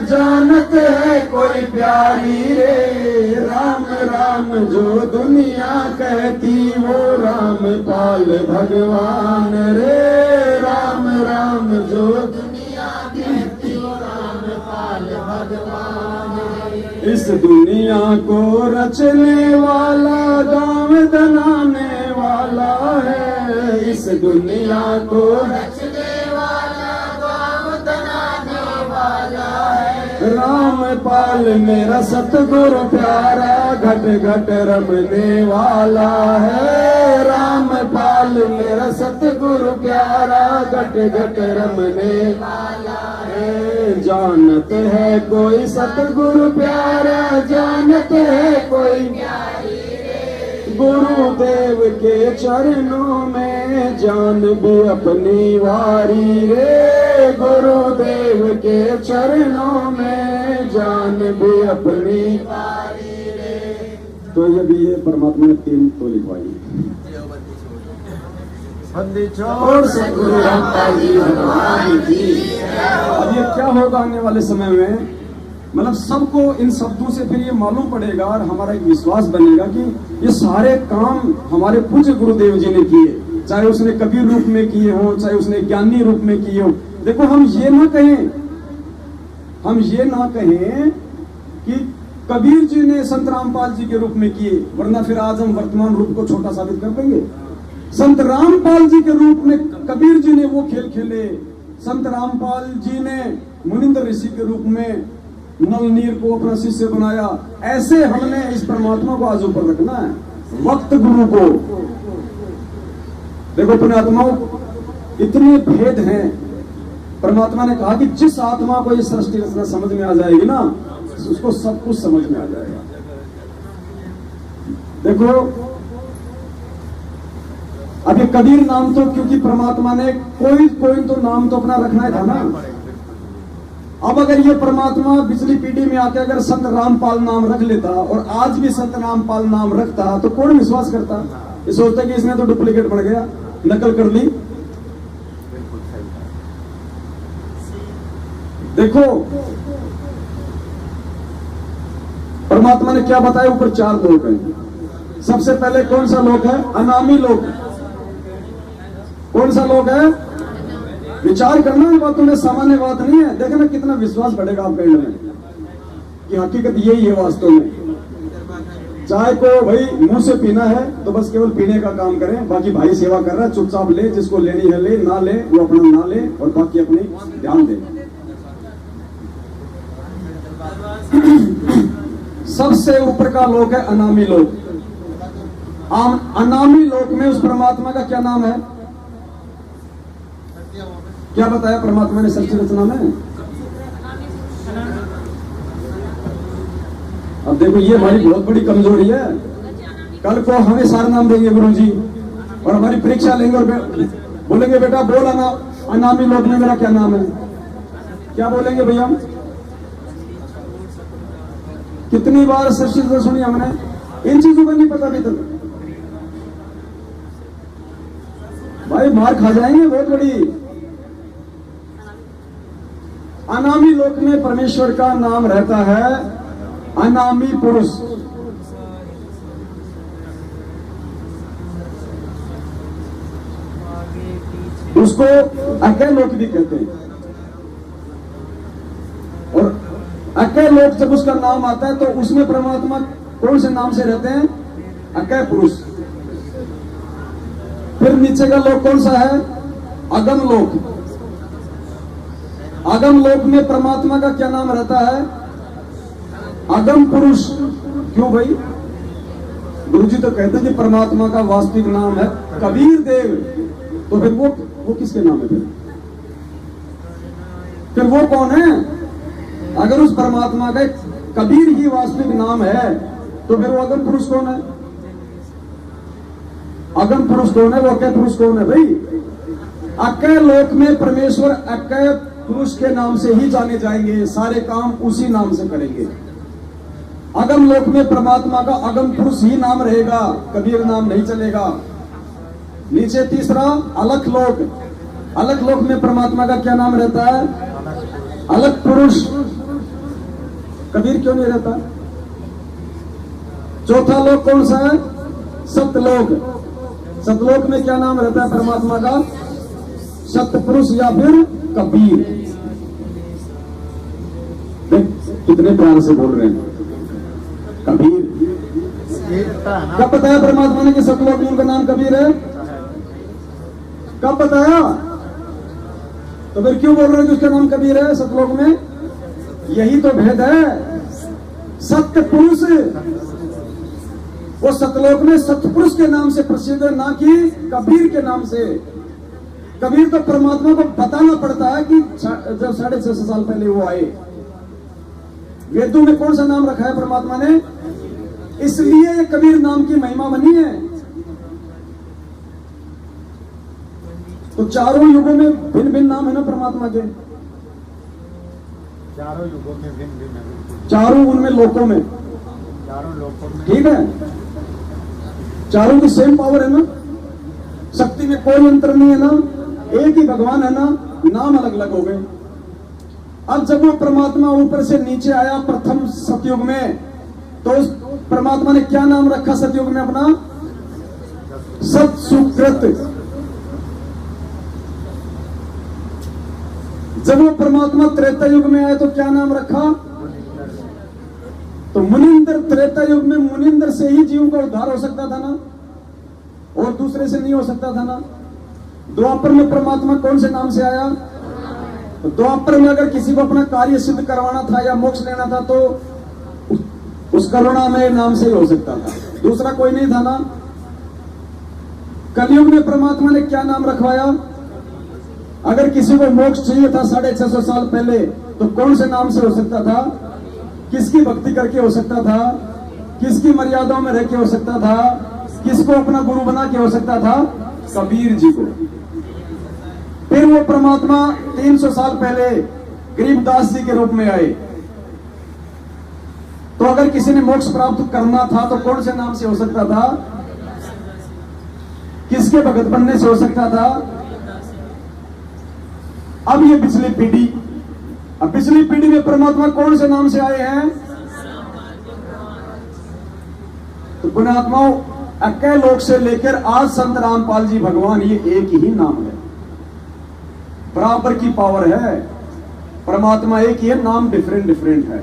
जानत है कोई प्यारी रे, राम राम जो दुनिया कहती वो राम पाल भगवान रे, राम राम जो दुनिया कहती वो राम पाल भगवान रे। इस दुनिया को रचने वाला गाँव बनाने वाला है, इस दुनिया को रचने वाला गाँव बनाने वाला है। राम पाल मेरा सतगुरु प्यारा घट घट रमने वाला है, राम पाल मेरा सतगुरु प्यारा घट घट रमने वाला है। जानत है कोई सतगुरु प्यारा, जानत है कोई प्यारी रे, गुरुदेव के चरणों में जान भी अपनी वारी रे, गुरुदेव के चरणों में जान भी अपनी वारी रे। तो ये भी ये परमात्मा ने 3 तो लिखवाई। बंदी और सतगुरु रामपाल जी भगवान की। अब ये क्या होगा आने वाले समय में, मतलब सबको इन शब्दों से फिर ये मालूम पड़ेगा और हमारा एक विश्वास बनेगा कि ये सारे काम हमारे पूज्य गुरुदेव जी ने किए, चाहे उसने कबीर रूप में किए हो, चाहे उसने ज्ञानी रूप में किए हो। देखो हम ये ना कहें कि कबीर जी ने संत रामपाल जी के रूप में किए, वरना फिर आज हम वर्तमान रूप को छोटा साबित कर देंगे। संत रामपाल जी के रूप में कबीर जी ने वो खेल खेले, संत रामपाल जी ने मुनिंद्र ऋषि के रूप में नल नीर को अपना शिष्य बनाया। ऐसे हमने इस परमात्मा को आज ऊपर रखना है, वक्त गुरु को। देखो पुण्यात्माओं, इतने भेद हैं। परमात्मा ने कहा कि जिस आत्मा को ये सृष्टि रचना समझ में आ जाएगी ना, उसको सब कुछ समझ में आ जाएगा। देखो अब ये कबीर नाम तो क्योंकि परमात्मा ने कोई तो नाम तो अपना रखना था ना। अब अगर ये परमात्मा पिछली पीढ़ी में आके अगर संत रामपाल नाम रख लेता और आज भी संत रामपाल नाम रखता तो कौन विश्वास करता? ये सोचता कि इसने तो डुप्लीकेट बन गया, नकल कर ली। देखो परमात्मा ने क्या बताया, ऊपर 4 लोग हैं। सबसे पहले कौन सा लोक है? अनामी लोक। कौन सा लोक है? विचार करना है बातों में, सामान्य बात नहीं है। देखना कितना विश्वास बढ़ेगा आपके में कि हकीकत यही है वास्तव में। चाय को भाई मुंह से पीना है तो बस केवल पीने का काम करें, बाकी भाई सेवा कर रहा है, चुपचाप ले, जिसको लेनी है ले, ना ले वो अपना ना ले, और बाकी अपने ध्यान दे। सबसे ऊपर का लोक है अनामी लोक। अनामी लोक में उस परमात्मा का क्या नाम है? क्या बताया परमात्मा ने सृष्टि रचना में? अब देखो ये हमारी बहुत बड़ी कमजोरी है। कल को हमें सारे नाम देंगे गुरुजी और हमारी परीक्षा लेंगे और बोलेंगे बेटा बोल अनामी लोक में मेरा क्या नाम है? क्या बोलेंगे भैया? कितनी बार सृष्टि तो सुनी हमने, इन चीजों का नहीं पता अभी तक। भाई मार खा जाएंगे बहुत बड़ी। अनामी लोक में परमेश्वर का नाम रहता है अनामी पुरुष। उसको अकय लोक भी कहते हैं। और अकय लोक जब उसका नाम आता है तो उसमें परमात्मा कौन से नाम से रहते हैं? अकय पुरुष। फिर नीचे का लोक कौन सा है? अगम लोक। अगम लोक में परमात्मा का क्या नाम रहता है? अगम पुरुष। क्यों भाई? गुरुजी तो कहते हैं कि परमात्मा का वास्तविक नाम है कबीर देव। तो फिर वो किसके नाम है? फिर वो कौन है? अगर उस परमात्मा का कबीर ही वास्तविक नाम है तो फिर वो अगम पुरुष कौन है? अगम पुरुष कौन है? वो अकय पुरुष कौन है भाई? अकय लोक में परमेश्वर अकय पुरुष के नाम से ही जाने जाएंगे, सारे काम उसी नाम से करेंगे। अगम लोक में परमात्मा का अगम पुरुष ही नाम रहेगा, कबीर नाम नहीं चलेगा। नीचे तीसरा अलख लोक। अलख लोक में परमात्मा का क्या नाम रहता है? अलख पुरुष। कबीर क्यों नहीं रहता? चौथा लोक कौन सा है? सतलोक। सतलोक में क्या नाम रहता है परमात्मा का? सतपुरुष या फिर कबीर। कितने प्यार से बोल रहे हैं कबीर। कब बताया परमात्मा ने कि सतलोक में उनका नाम कबीर है? कब बताया? तो फिर क्यों बोल रहे हैं कि उसका नाम कबीर है सतलोक में? यही तो भेद है। सत्य पुरुष वो सतलोक में सतपुरुष के नाम से प्रसिद्ध है, ना कि कबीर के नाम से। कबीर तो परमात्मा को बताना पड़ता है कि जब 650 साल पहले वो आए। वेदों में कौन सा नाम रखा है परमात्मा ने? इसलिए ये कबीर नाम की महिमा बनी है। तो चारों युगों में भिन्न भिन्न नाम है ना परमात्मा के। चारों युगों में भिन्न भिन्न है। चारों उनमें लोकों में, चारों लोगों में ठीक है। चारों की सेम पावर है ना, शक्ति में कोई अंतर नहीं है ना, एक ही भगवान है ना, नाम अलग अलग हो गए। अब जब वो परमात्मा ऊपर से नीचे आया प्रथम सतयुग में, तो उस परमात्मा ने क्या नाम रखा सतयुग में अपना? सत सुकृत। जब वो परमात्मा त्रेता युग में आए तो क्या नाम रखा? तो मुनिंदर। त्रेता युग में मुनिंदर से ही जीवों का उद्धार हो सकता था ना, और दूसरे से नहीं हो सकता था ना। द्वापर में परमात्मा कौन से नाम से आया? तो द्वापर में अगर किसी को अपना कार्य सिद्ध करवाना था या मोक्ष लेना था तो उस करुणामय नाम से ही हो सकता था, दूसरा कोई नहीं था ना। कलयुग में परमात्मा ने क्या नाम रखवाया? अगर किसी को मोक्ष चाहिए था 650 साल पहले तो कौन से नाम से हो सकता था? किसकी भक्ति करके हो सकता था? किसकी मर्यादाओं में रह के हो सकता था? किसको अपना गुरु बना के हो सकता था? कबीर जी को। फिर वो परमात्मा 300 साल पहले गरीबदास जी के रूप में आए। तो अगर किसी ने मोक्ष प्राप्त करना था तो कौन से नाम से हो सकता था? किसके भगत बनने से हो सकता था? अब ये पिछली पीढ़ी, अब पिछली पीढ़ी में परमात्मा कौन से नाम से आए हैं? तो पुण्यात्माओं, अकय लोक से लेकर आज संत रामपाल जी भगवान, ये एक ही नाम है, बराबर की पावर है। परमात्मा एक ही है, नाम डिफरेंट डिफरेंट है।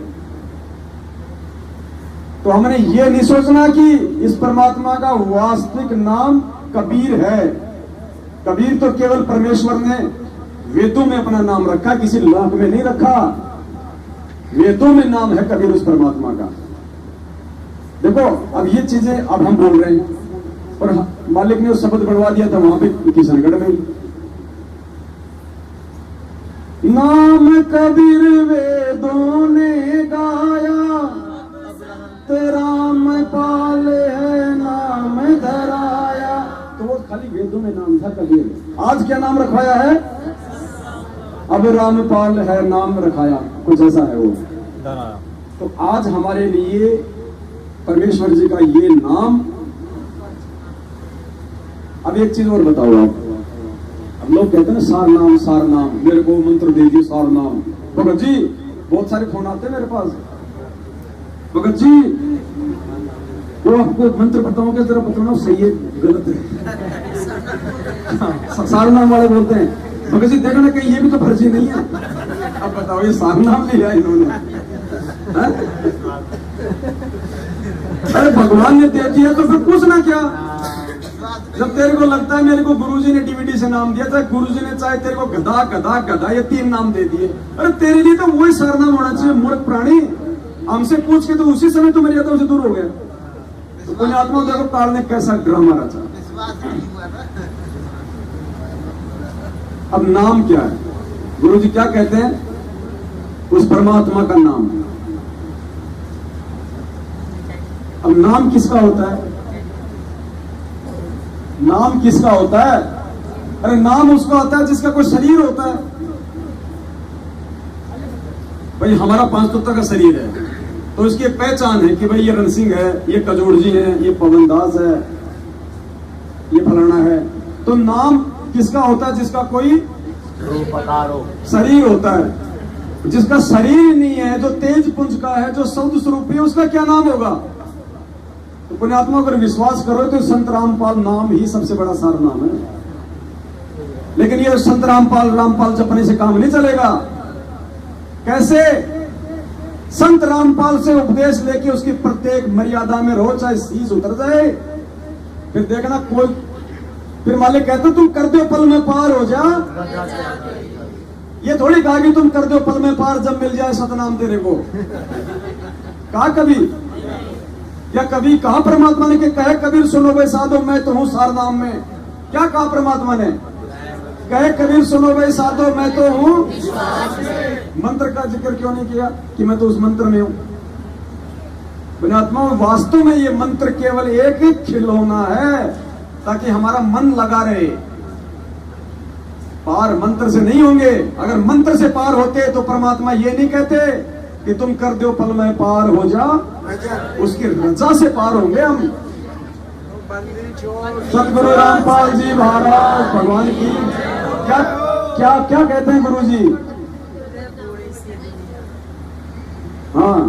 तो हमने ये नहीं सोचना कि इस परमात्मा का वास्तविक नाम कबीर है। कबीर तो केवल परमेश्वर ने वेदों में अपना नाम रखा, किसी लोक में नहीं रखा। वेदों में नाम है कबीर उस परमात्मा का। देखो अब ये चीजें अब हम बोल रहे हैं, और मालिक ने उस शब्द बढ़वा दिया था वहां पे किशनगढ़ में। नाम कबीर वेदों ने गाया, रामपाल है नाम धराया। तो वो खाली वेदों में नाम था कबीर। आज क्या नाम रखवाया है? अब रामपाल है नाम रखाया, कुछ ऐसा है वो। तो आज हमारे लिए परमेश्वर जी का ये नाम। अब एक चीज और बताओ आप, अब लोग कहते हैं सार नाम, मेरे को मंत्र दे दिए सार नाम, भगत जी बहुत सारे फोन आते हैं मेरे पास, भगत जी वो आपको मंत्र बताओगे जरा बताना सही है गलत है। सारे नाम वाले बोलते हैं भगत जी देखो ना कहीं ये भी तो फर्जी नहीं है। अब बताओ ये सारे नाम लिया इन्होंने, अरे भगवान ने दे दिया तो फिर पूछना क्या। जब तेरे को लगता है मेरे को गुरुजी ने डीवीडी से नाम दिया था, गुरुजी ने चाहे तेरे को गधा गधा गधा ये 3 नाम दे दिए, अरे तेरे लिए तो वही सरनाम होना चाहिए मूर्ख प्राणी। हमसे पूछ के तो उसी समय तो मर्यादा से दूर हो गया। तो पुण्यात्मा देखो काल ने कैसा ड्रामा रचा। अब नाम क्या है, गुरुजी क्या कहते हैं, उस परमात्मा का नाम। अब नाम किसका होता है, नाम किसका होता है? अरे नाम उसका होता है जिसका कोई शरीर होता है। भाई हमारा 5 तत्व का शरीर है तो इसकी एक पहचान है कि भाई ये रणसिंह है, ये कजोड़ जी है, ये पवन दास है, ये फलाना है। तो नाम किसका होता है? जिसका कोई शरीर होता है। जिसका शरीर नहीं है, जो तेज पुंज का है, जो शब्द स्वरूप है, उसका क्या नाम होगा? तो पुण्यात्मा अगर विश्वास करो तो संत रामपाल नाम ही सबसे बड़ा सार नाम है। लेकिन ये संत रामपाल जपने से काम नहीं चलेगा। कैसे? संत रामपाल से उपदेश लेके उसकी प्रत्येक मर्यादा में रहो, चाहे शीश उतर जाए। फिर देखना कोई फिर मालिक कहते तुम कर दो पल में पार हो जा। ये थोड़ी कहा कि तुम कर दो पल में पार जब मिल जाए सतनाम तेरे को। कहा कभी? या कभी कहा परमात्मा ने कि कहे कबीर सुनो भाई साधो मैं तो हूं सार नाम में? क्या कहा परमात्मा ने? कहे कबीर सुनो भाई साधो मैं तो हूं। मंत्र का जिक्र क्यों नहीं किया कि मैं तो उस मंत्र में हूं? पुण्यात्मा वास्तव में ये मंत्र केवल एक ही खिलौना है ताकि हमारा मन लगा रहे। पार मंत्र से नहीं होंगे। अगर मंत्र से पार होते तो परमात्मा ये नहीं कहते कि तुम कर दो पल में पार हो जा। उसकी रजा से पार होंगे हम। सतगुरु रामपाल जी महाराज भगवान की क्या क्या क्या कहते हैं गुरु जी? हाँ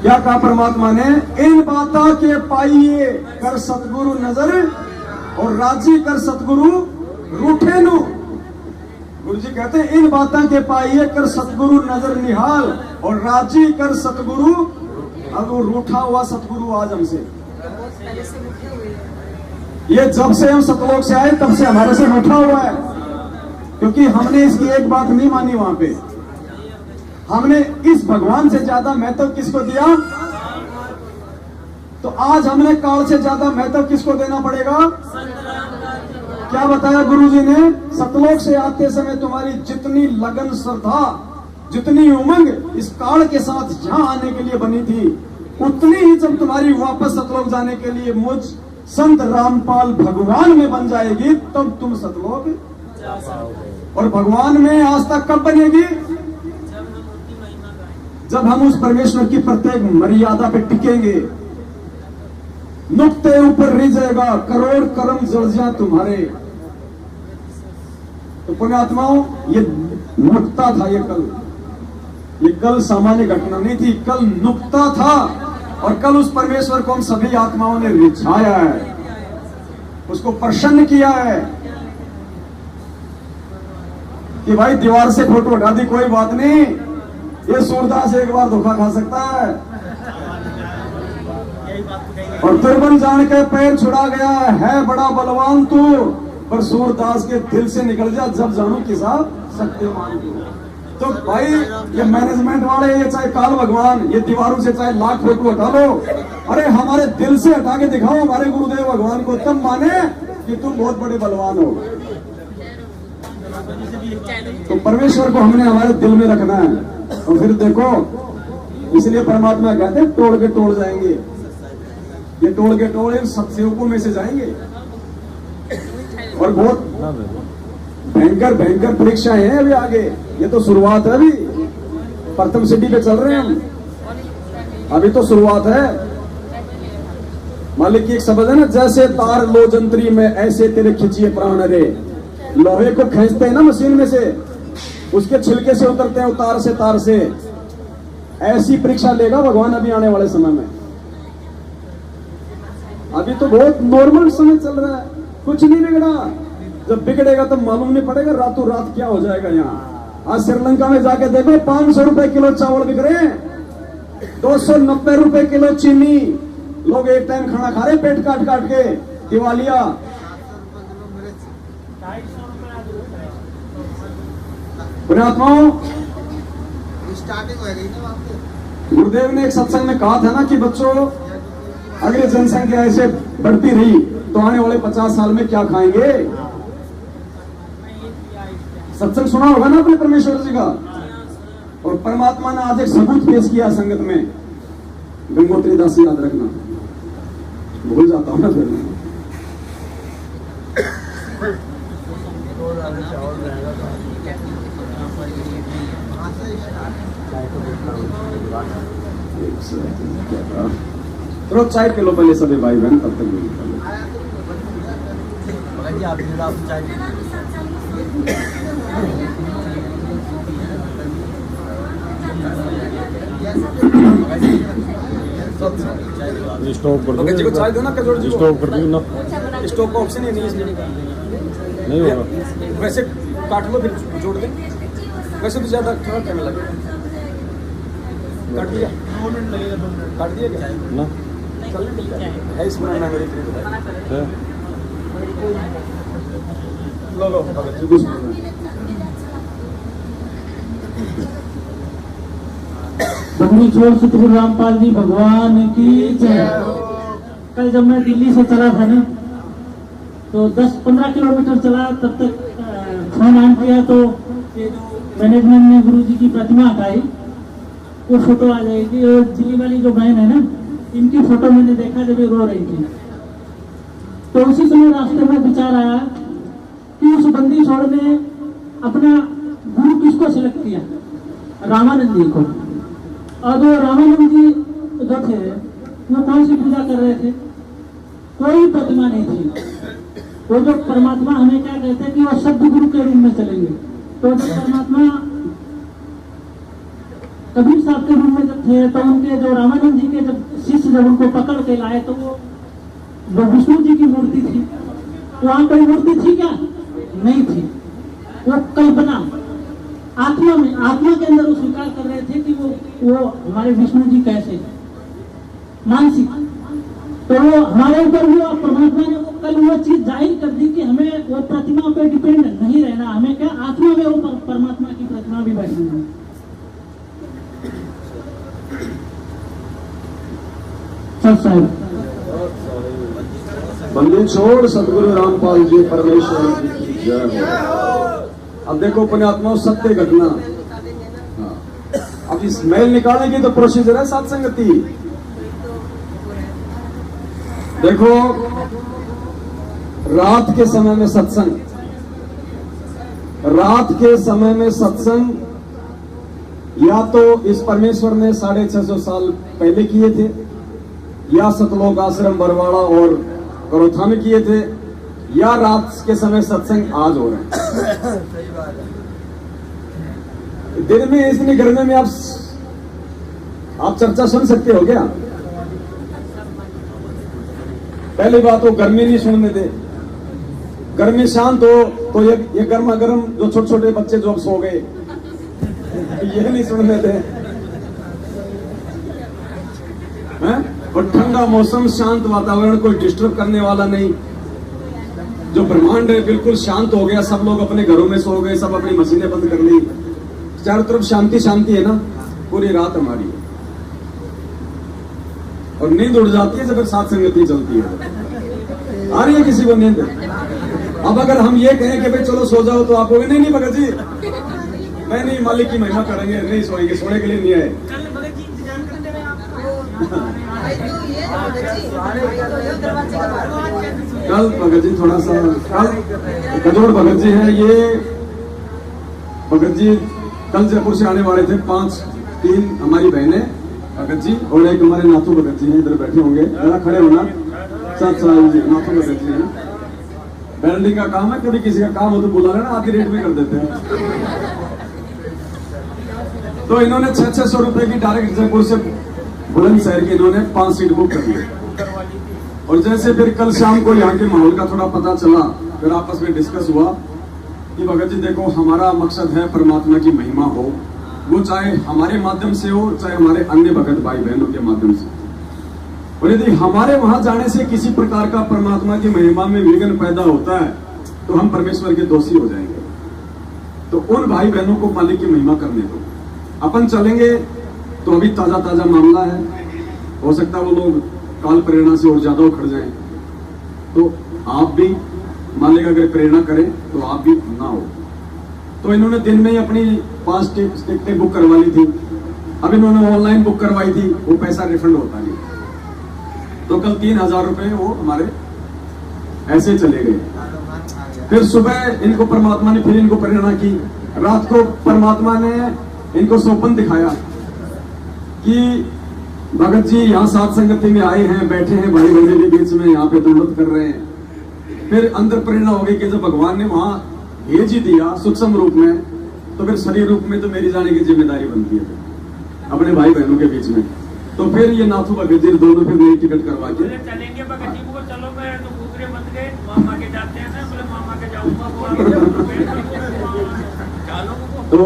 क्या कहा परमात्मा ने? इन बाता के पाइए कर सतगुरु नजर और राजी कर सतगुरु रूठे नु। गुरु जी कहते हैं इन बातों के पाइए कर सतगुरु नजर निहाल और राजी कर सतगुरु। अब वो रूठा हुआ सतगुरु आज हमसे, ये जब से हम सतलोक से आए तब से हमारे से रूठा हुआ है, क्योंकि हमने इसकी एक बात नहीं मानी। वहां पे हमने इस भगवान से ज्यादा महत्व किसको दिया? तो आज हमने काल से ज्यादा महत्व किसको देना पड़ेगा? क्या बताया गुरुजी ने? सतलोक से आते समय तुम्हारी जितनी लगन श्रद्धा, जितनी उमंग इस काल के साथ जहां आने के लिए बनी थी, उतनी ही जब तुम्हारी वापस सतलोक जाने के लिए मुझ संत रामपाल भगवान में बन जाएगी तब तुम सतलोक। और भगवान में आस्था कब बनेगी? जब हम उस परमेश्वर की प्रत्येक मर्यादा पे टिकेंगे। नुक्ते ऊपर रिझेगा करोड़ कर्म जड़ जा तुम्हारे। तो पुण्यात्माओं ये नुक्ता था। ये कल सामान्य घटना नहीं थी, कल नुक्ता था। और कल उस परमेश्वर को हम सभी आत्माओं ने रिझाया है, उसको प्रसन्न किया है कि भाई दीवार से फोटो हटा दी कोई बात नहीं, ये सूरदास एक बार धोखा खा सकता है। और दुर्बल जान के पैर छुड़ा गया है बड़ा बलवान तू, पर सूरदास के दिल से निकल जा जब जानू किसा सत्यवान तू। तो भाई ये मैनेजमेंट वाले, ये चाहे काल भगवान, ये दीवारों से चाहे लाख फोटो हटा लो, अरे हमारे दिल से हटा के दिखाओ हमारे गुरुदेव भगवान को, तब माने कि तुम बहुत बड़े बलवान हो। तो परमेश्वर को हमने हमारे दिल में रखना है। और फिर देखो, इसलिए परमात्मा कहते हैं तोड़ के तोड़ जाएंगे, ये तोड़ के तोड़ इन सत्सेवकों में से जाएंगे। और बहुत भयंकर भयंकर परीक्षाएं हैं अभी आगे, ये तो शुरुआत है। अभी प्रथम सिद्धि पे चल रहे हैं हम, अभी तो शुरुआत है। मालिक की एक शब्द है ना, जैसे तार लो जंतरी में ऐसे तेरे खिंचिए प्राण रे। लोहे को खींचते हैं ना मशीन में से, उसके छिलके से उतरते हैं, तार से ऐसी परीक्षा लेगा भगवान अभी आने वाले समय में। अभी तो बहुत नॉर्मल समय चल रहा है, कुछ नहीं बिगड़ा। जब बिगड़ेगा तो मालूम नहीं पड़ेगा रातों रात क्या हो जाएगा। यहाँ आज श्रीलंका में जाके देखो 500 रुपए किलो चावल बिक रहे हैं, 290 रुपए किलो चीनी। लोग एक टाइम खाना खा रहे पेट काट काट के, दिवालिया। पुण्यात्माओं, स्टार्टिंग हो गई ना वहां पे। गुरुदेव ने एक सत्संग में कहा था ना कि बच्चों, अगर जनसंख्या ऐसे बढ़ती रही तो आने वाले 50 साल में क्या खाएंगे। सत्संग सुना होगा ना अपने परमेश्वर जी का। और परमात्मा ने आज एक सबूत पेश किया संगत में। गंगोत्री दास याद रखना, भूल जाता हूं ना फिर। चलो चाय पी लो पहले सभी भाई बहन, तब तक स्टॉप कर भगत जी को चाय दो ना, कजोड़ जी को। स्टॉप कर दो ना, स्टॉप का ऑप्शन ही नहीं है इसमें। नहीं होगा। वैसे काट लो फिर जोड़ दे। वैसे तो ज्यादा थोड़ा टाइम लगेगा। काट दिया, काट दिया क्या ना है इसमें ना मेरी है। लो भगत जी कुछ बंदी छोड़ सतगुरु रामपाल जी भगवान की जय। कल जब मैं दिल्ली से चला था ना, तो 10-15 किलोमीटर चला, तब तक फोन ऑन किया तो ये जो मैनेजमेंट ने गुरु जी की प्रतिमा हटाई, वो फोटो आ जाएगी। और दिल्ली वाली जो बहन है ना, इनकी फोटो मैंने देखा जब ये रो रही थी। तो उसी समय रास्ते में विचार आया कि उस बंदी छोड़ ने अपना गुरु किसको सिलेक्ट किया, रामानंद जी को। और वो रामानंद जी जो थे वो कौन सी पूजा कर रहे थे, कोई प्रतिमा नहीं थी। वो जो परमात्मा हमें क्या कहते हैं कि वो शब्द गुरु के रूप में चलेंगे। तो जो परमात्मा कबीर साहब के रूप में जब थे, तो उनके जो रामानंद जी के जब शिष्य जब उनको पकड़ के लाए, तो वो जो विष्णु जी की मूर्ति थी, वहां कोई मूर्ति थी क्या, नहीं थी। वो कल्पना आत्मा में, आत्मा के अंदर वो स्वीकार कर रहे थे कि वो हमारे विष्णु जी कैसे मानसिक। तो वो हमारे ऊपर हुआ, परमात्मा ने वो कल वो चीज जाहिर कर दी कि हमें वो प्रतिमा पे डिपेंड नहीं रहना, हमें क्या आत्मा में वो परमात्मा की प्रतिमा भी बैठनी है। सब साहब बंदी छोड़ सतगुरु रामपाल जी परमेश्वर जी की जय हो। अब देखो पुण्यात्मा, सत्य घटना। अब इस मेल निकालने की तो प्रोसीजर है साथ संगति। देखो रात के समय में सत्संग, रात के समय में सत्संग या तो इस परमेश्वर ने 650 साल पहले किए थे, या सतलोक आश्रम बरवाड़ा और करोथा में किए थे, या रात के समय सत्संग आज हो रहे हैं। दिन में इतनी गर्मी में आप चर्चा सुन सकते हो क्या? पहली बात वो गर्मी नहीं सुनने दे। गर्मी शांत हो तो ये गर्मा गर्म जो छोटे छोटे बच्चे जो अब सो गए, ये नहीं सुनने दे। और ठंडा मौसम, शांत वातावरण, कोई डिस्टर्ब करने वाला नहीं। जो ब्रह्मांड है बिल्कुल शांत हो गया, सब लोग अपने घरों में सो गए, सब अपनी मशीनें बंद कर ली, चारों तरफ शांति शांति है ना, पूरी रात हमारी है। और नींद उड़ जाती है जब साथ संगति चलती है। आ रही है किसी को नींद? अब अगर हम ये कहें कि भाई चलो सो जाओ, तो आप कहोगे नहीं नहीं भगत जी, मैं नहीं, मालिक की महिमा करेंगे, नहीं सोएंगे, सोने के लिए नहीं आए। कल भगत जी थोड़ा सा, कल कजोड़ भगत जी हैं, ये भगत जी कल जयपुर से आने वाले थे। 3 हमारी बहनें भगत जी और एक हमारे नाथू भगत जी हैं, इधर बैठे होंगे, जरा खड़े होना। सत्संग जी नाथों में बैठे हैं। वेल्डिंग का काम है, कभी किसी का काम हो तो बुला लेना, आधी रेट में कर देते हैं। तो इन्होंने 600 रुपए की डायरेक्ट जयपुर से बुलंदशहर की इन्होंने 5 सीट बुक कर ली। और जैसे फिर कल शाम को यहाँ के माहौल का थोड़ा पता चला, फिर आपस में डिस्कस हुआ कि भगत जी देखो, हमारा मकसद है परमात्मा की महिमा हो, वो चाहे हमारे माध्यम से हो, चाहे हमारे अन्य भगत भाई बहनों के माध्यम से। और यदि हमारे वहां जाने से किसी प्रकार का परमात्मा की महिमा में विघ्न पैदा होता है तो हम परमेश्वर के दोषी हो जाएंगे। तो उन भाई बहनों को मालिक की महिमा करने दो। अपन चलेंगे तो अभी ताजा ताजा मामला है, हो सकता है वो लोग काल प्रेरणा से और ज्यादा उखड़ जाएं। तो आप भी मालिक अगर प्रेरणा करें तो आप भी ना हो। तो इन्होंने दिन में ही अपनी 5 टिकटें बुक करवा ली थी। अब इन्होंने ऑनलाइन बुक करवाई थी, वो पैसा रिफंड होता नहीं। तो कल 3000 रुपए वो हमारे ऐसे चले गए। फिर सुबह इनको परमात्मा ने फिर इनको प्रेरणा की। रात को परमात्मा ने इनको स्वप्न दिखाया कि भगत जी यहाँ सात संगति में आए हैं, बैठे हैं भाई बहनों के बीच में, यहाँ पे दौलत कर रहे हैं। फिर अंदर प्रेरणा हो गई कि जब भगवान ने वहां भेज ही दिया सूक्ष्म रूप में, तो फिर शरीर रूप में तो मेरी जाने की जिम्मेदारी बनती है अपने भाई बहनों के बीच में। तो फिर ये नाथू भगत जी दोनों फिर नई टिकट करवा के चलेंगे भगत जी को, चलो मैं तो घूमरे मत गए, मामा के जाते हैं ना, बोले मामा के जाऊंगा। तो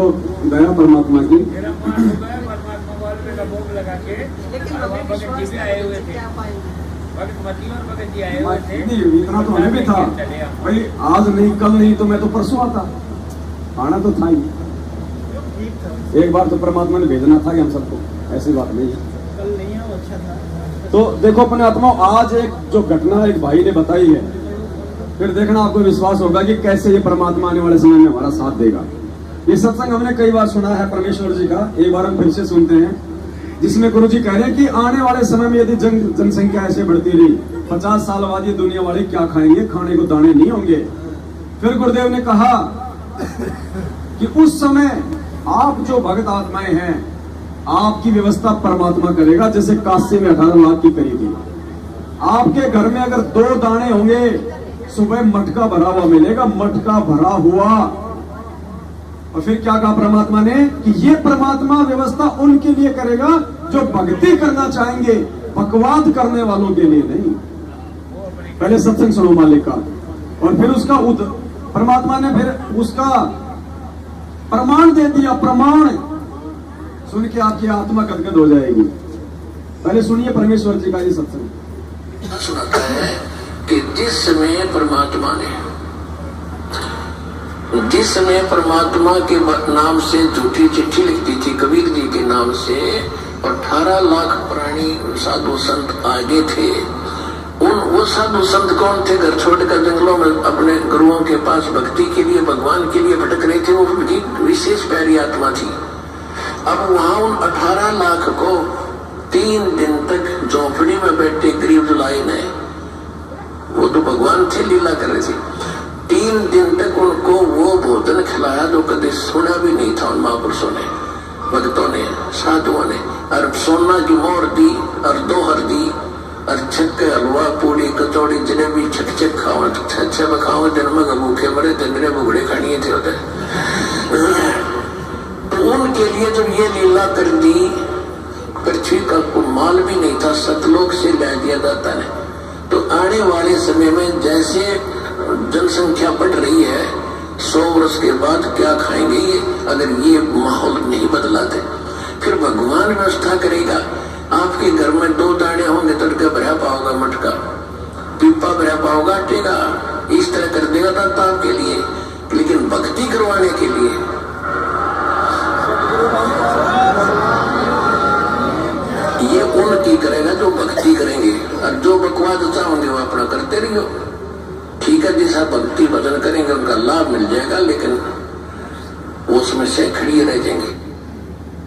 दया परमात्मा की मेरा मान हो गया, परमात्मा वाले का भोग लगा के। लेकिन हमें भगत जी विश्वास भी है आए हुए कि थे, क्या पाएंगे। भगत मती और भगत जी आए हुए थे। नहीं, इतना तो हमें भी था भाई, आज नहीं कल नहीं तो मैं तो परसों आता, आना तो था ही। एक बार तो परमात्मा ने भेजना था कि हम सबको, ऐसी बात नहीं है। कल नहीं है वो अच्छा था। तो देखो अपने आत्मा, आज एक जो घटना एक भाई ने बताई है, फिर देखना आपको विश्वास होगा कि कैसे ये परमात्मा आने वाले समय में हमारा साथ देगा। ये सत्संग हमने कई बार सुना है परमेश्वर जी का, एक बार हम फिर से सुनते हैं, जिसमें गुरु जी कह रहे हैं कि आने वाले समय में यदि जनसंख्या ऐसे बढ़ती रही, 50 साल बाद ये दुनिया वाले क्या खाएंगे, खाने को दाने नहीं होंगे। फिर गुरुदेव ने कहा कि उस समय आप जो भगत आत्माएं हैं, आपकी व्यवस्था परमात्मा करेगा। जैसे काशी में 18 लाख की करी थी, आपके घर में अगर 2 दाने होंगे, सुबह मटका भरा हुआ मिलेगा, मटका भरा हुआ। और फिर क्या कहा परमात्मा ने कि ये परमात्मा व्यवस्था उनके लिए करेगा जो भक्ति करना चाहेंगे, बकवाद करने वालों के लिए नहीं। पहले सत्संग सुनो मालिक का, और फिर उसका परमात्मा ने फिर उसका प्रमाण दे दिया। प्रमाण सुन के आपकी आत्मा गदगद हो जाएगी। पहले सुनिए परमेश्वर जी का ये सत्संग। सुनाता है कि जिस समय परमात्मा के नाम से झूठी चिट्ठी लिखती थी कबीर जी के नाम से, 18 लाख प्राणी साधु संत आगे थे। वो साधु संत कौन थे? घर छोड़कर जंगलों में अपने गुरुओं के पास भक्ति के लिए, भगवान के लिए भटक रहे थे। वो उनकी विशेष प्यारी आत्मा थी। अब वहां उन 18 लाख को 3 दिन तक झोंपड़ी में बैठे गरीब जुलाई ने, वो तो भगवान थे, लीला कर रहे थे। 3 दिन तक उनको वो भोजन खिलाया जो कभी सुना भी नहीं था उन महापुरुषों ने, भक्तों ने, साधुओं ने। और सोना की मोहर दी और दोहर दी और छक्के हलवा पूरी कचौड़ी जलेबी छक खाओ, छे बखाओ, जन्म भूखे मरे तेरे भुगड़े खानिए थे होते। तो उनके लिए जब ये लीला कर दी, पृथ्वी का माल भी नहीं था, सतलोक से ला दिया जाता है। तो आने वाले समय में जैसे जनसंख्या बढ़ रही है, 100 वर्ष के बाद क्या खाएंगे ये, अगर ये माहौल नहीं बदलाते? फिर भगवान व्यवस्था करेगा। आपके घर में 2 दाने होंगे, तड़का भरा पाओगा, मटका पीपा भरा पाओगा, टेगा, इस तरह कर देगा दाता आपके लिए। लेकिन भक्ति करवाने के लिए ये उनकी करेगा जो भक्ति करेंगे, और जो बकवाद चाहोगे वो अपना करते रहियो। ठीक है, जैसा भक्ति भजन करेंगे उनका लाभ मिल जाएगा, लेकिन वो समस्या खड़ी रह जाएंगे।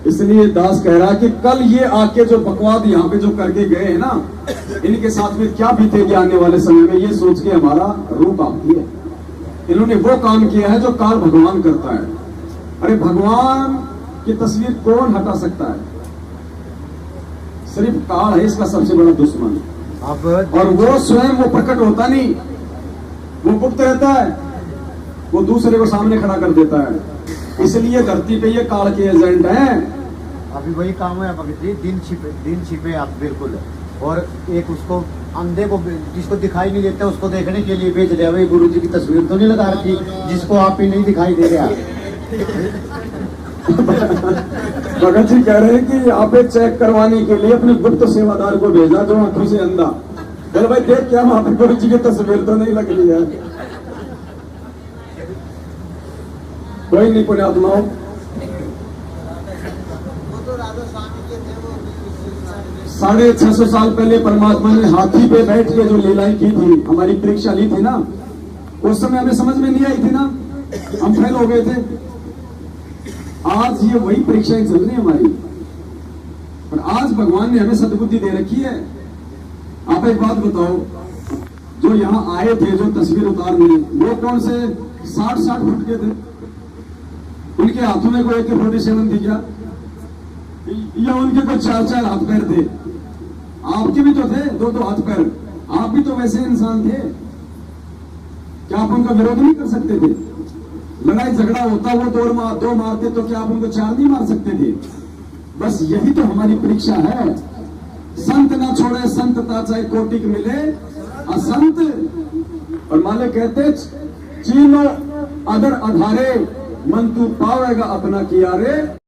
इसलिए दास कह रहा है कि कल ये आके जो बकवाद यहाँ पे जो करके गए हैं ना, इनके साथ में क्या बीतेगी आने वाले समय में, ये सोच के हमारा रूप आती है। इन्होंने वो काम किया है जो काल भगवान करता है। अरे भगवान की तस्वीर कौन हटा सकता है? सिर्फ काल है इसका सबसे बड़ा दुश्मन। अब और वो स्वयं वो प्रकट होता नहीं, वो गुप्त रहता है, वो दूसरे को सामने खड़ा कर देता है। इसलिए धरती पे ये काल के एजेंट हैं। अभी वही काम है भगत जी, दिन छिपे आप बिल्कुल। और एक उसको अंधे को जिसको दिखाई नहीं देता उसको देखने के लिए भेज दिया। भाई गुरु जी की तस्वीर तो नहीं लगा रखी जिसको आप ही नहीं दिखाई दे रहा। भगत जी कह रहे हैं कि आप एक चेक करवाने के लिए अपने गुप्त सेवादार को भेजा जो आंखों से अंधा। बोले भाई देख क्या वहां पर गुरु जी की तस्वीर तो नहीं लग रही है। कोई नहीं पुण्यात्माओं, 650 साल पहले परमात्मा ने हाथी पे बैठ के जो लीलाएं की थी, हमारी परीक्षा ली थी ना, उस समय हमें समझ में नहीं आई थी ना, हम फेल हो गए थे। आज ये वही परीक्षाएं चल रही है हमारी, पर आज भगवान ने हमें सद्बुद्धि दे रखी है। आप एक बात बताओ, जो यहाँ आए थे जो तस्वीर उतारने, वो कौन से 60 फुट के थे? उनके हाथों में कोई AK-47 थी क्या? या उनके कोई 4 हाथ पैर थे? आपके भी तो थे 2 हाथ पैर, आप भी तो वैसे इंसान थे। क्या आप उनका विरोध नहीं कर सकते थे? लड़ाई झगड़ा होता वो 2 मारते तो क्या आप उनको 4 नहीं मार सकते थे? बस यही तो हमारी परीक्षा है। संत ना छोड़े संतता चाहे कोटि मिले असंत। और माले कहते चीनो अदर अधारे मन तू पावेगा अपना किया रे।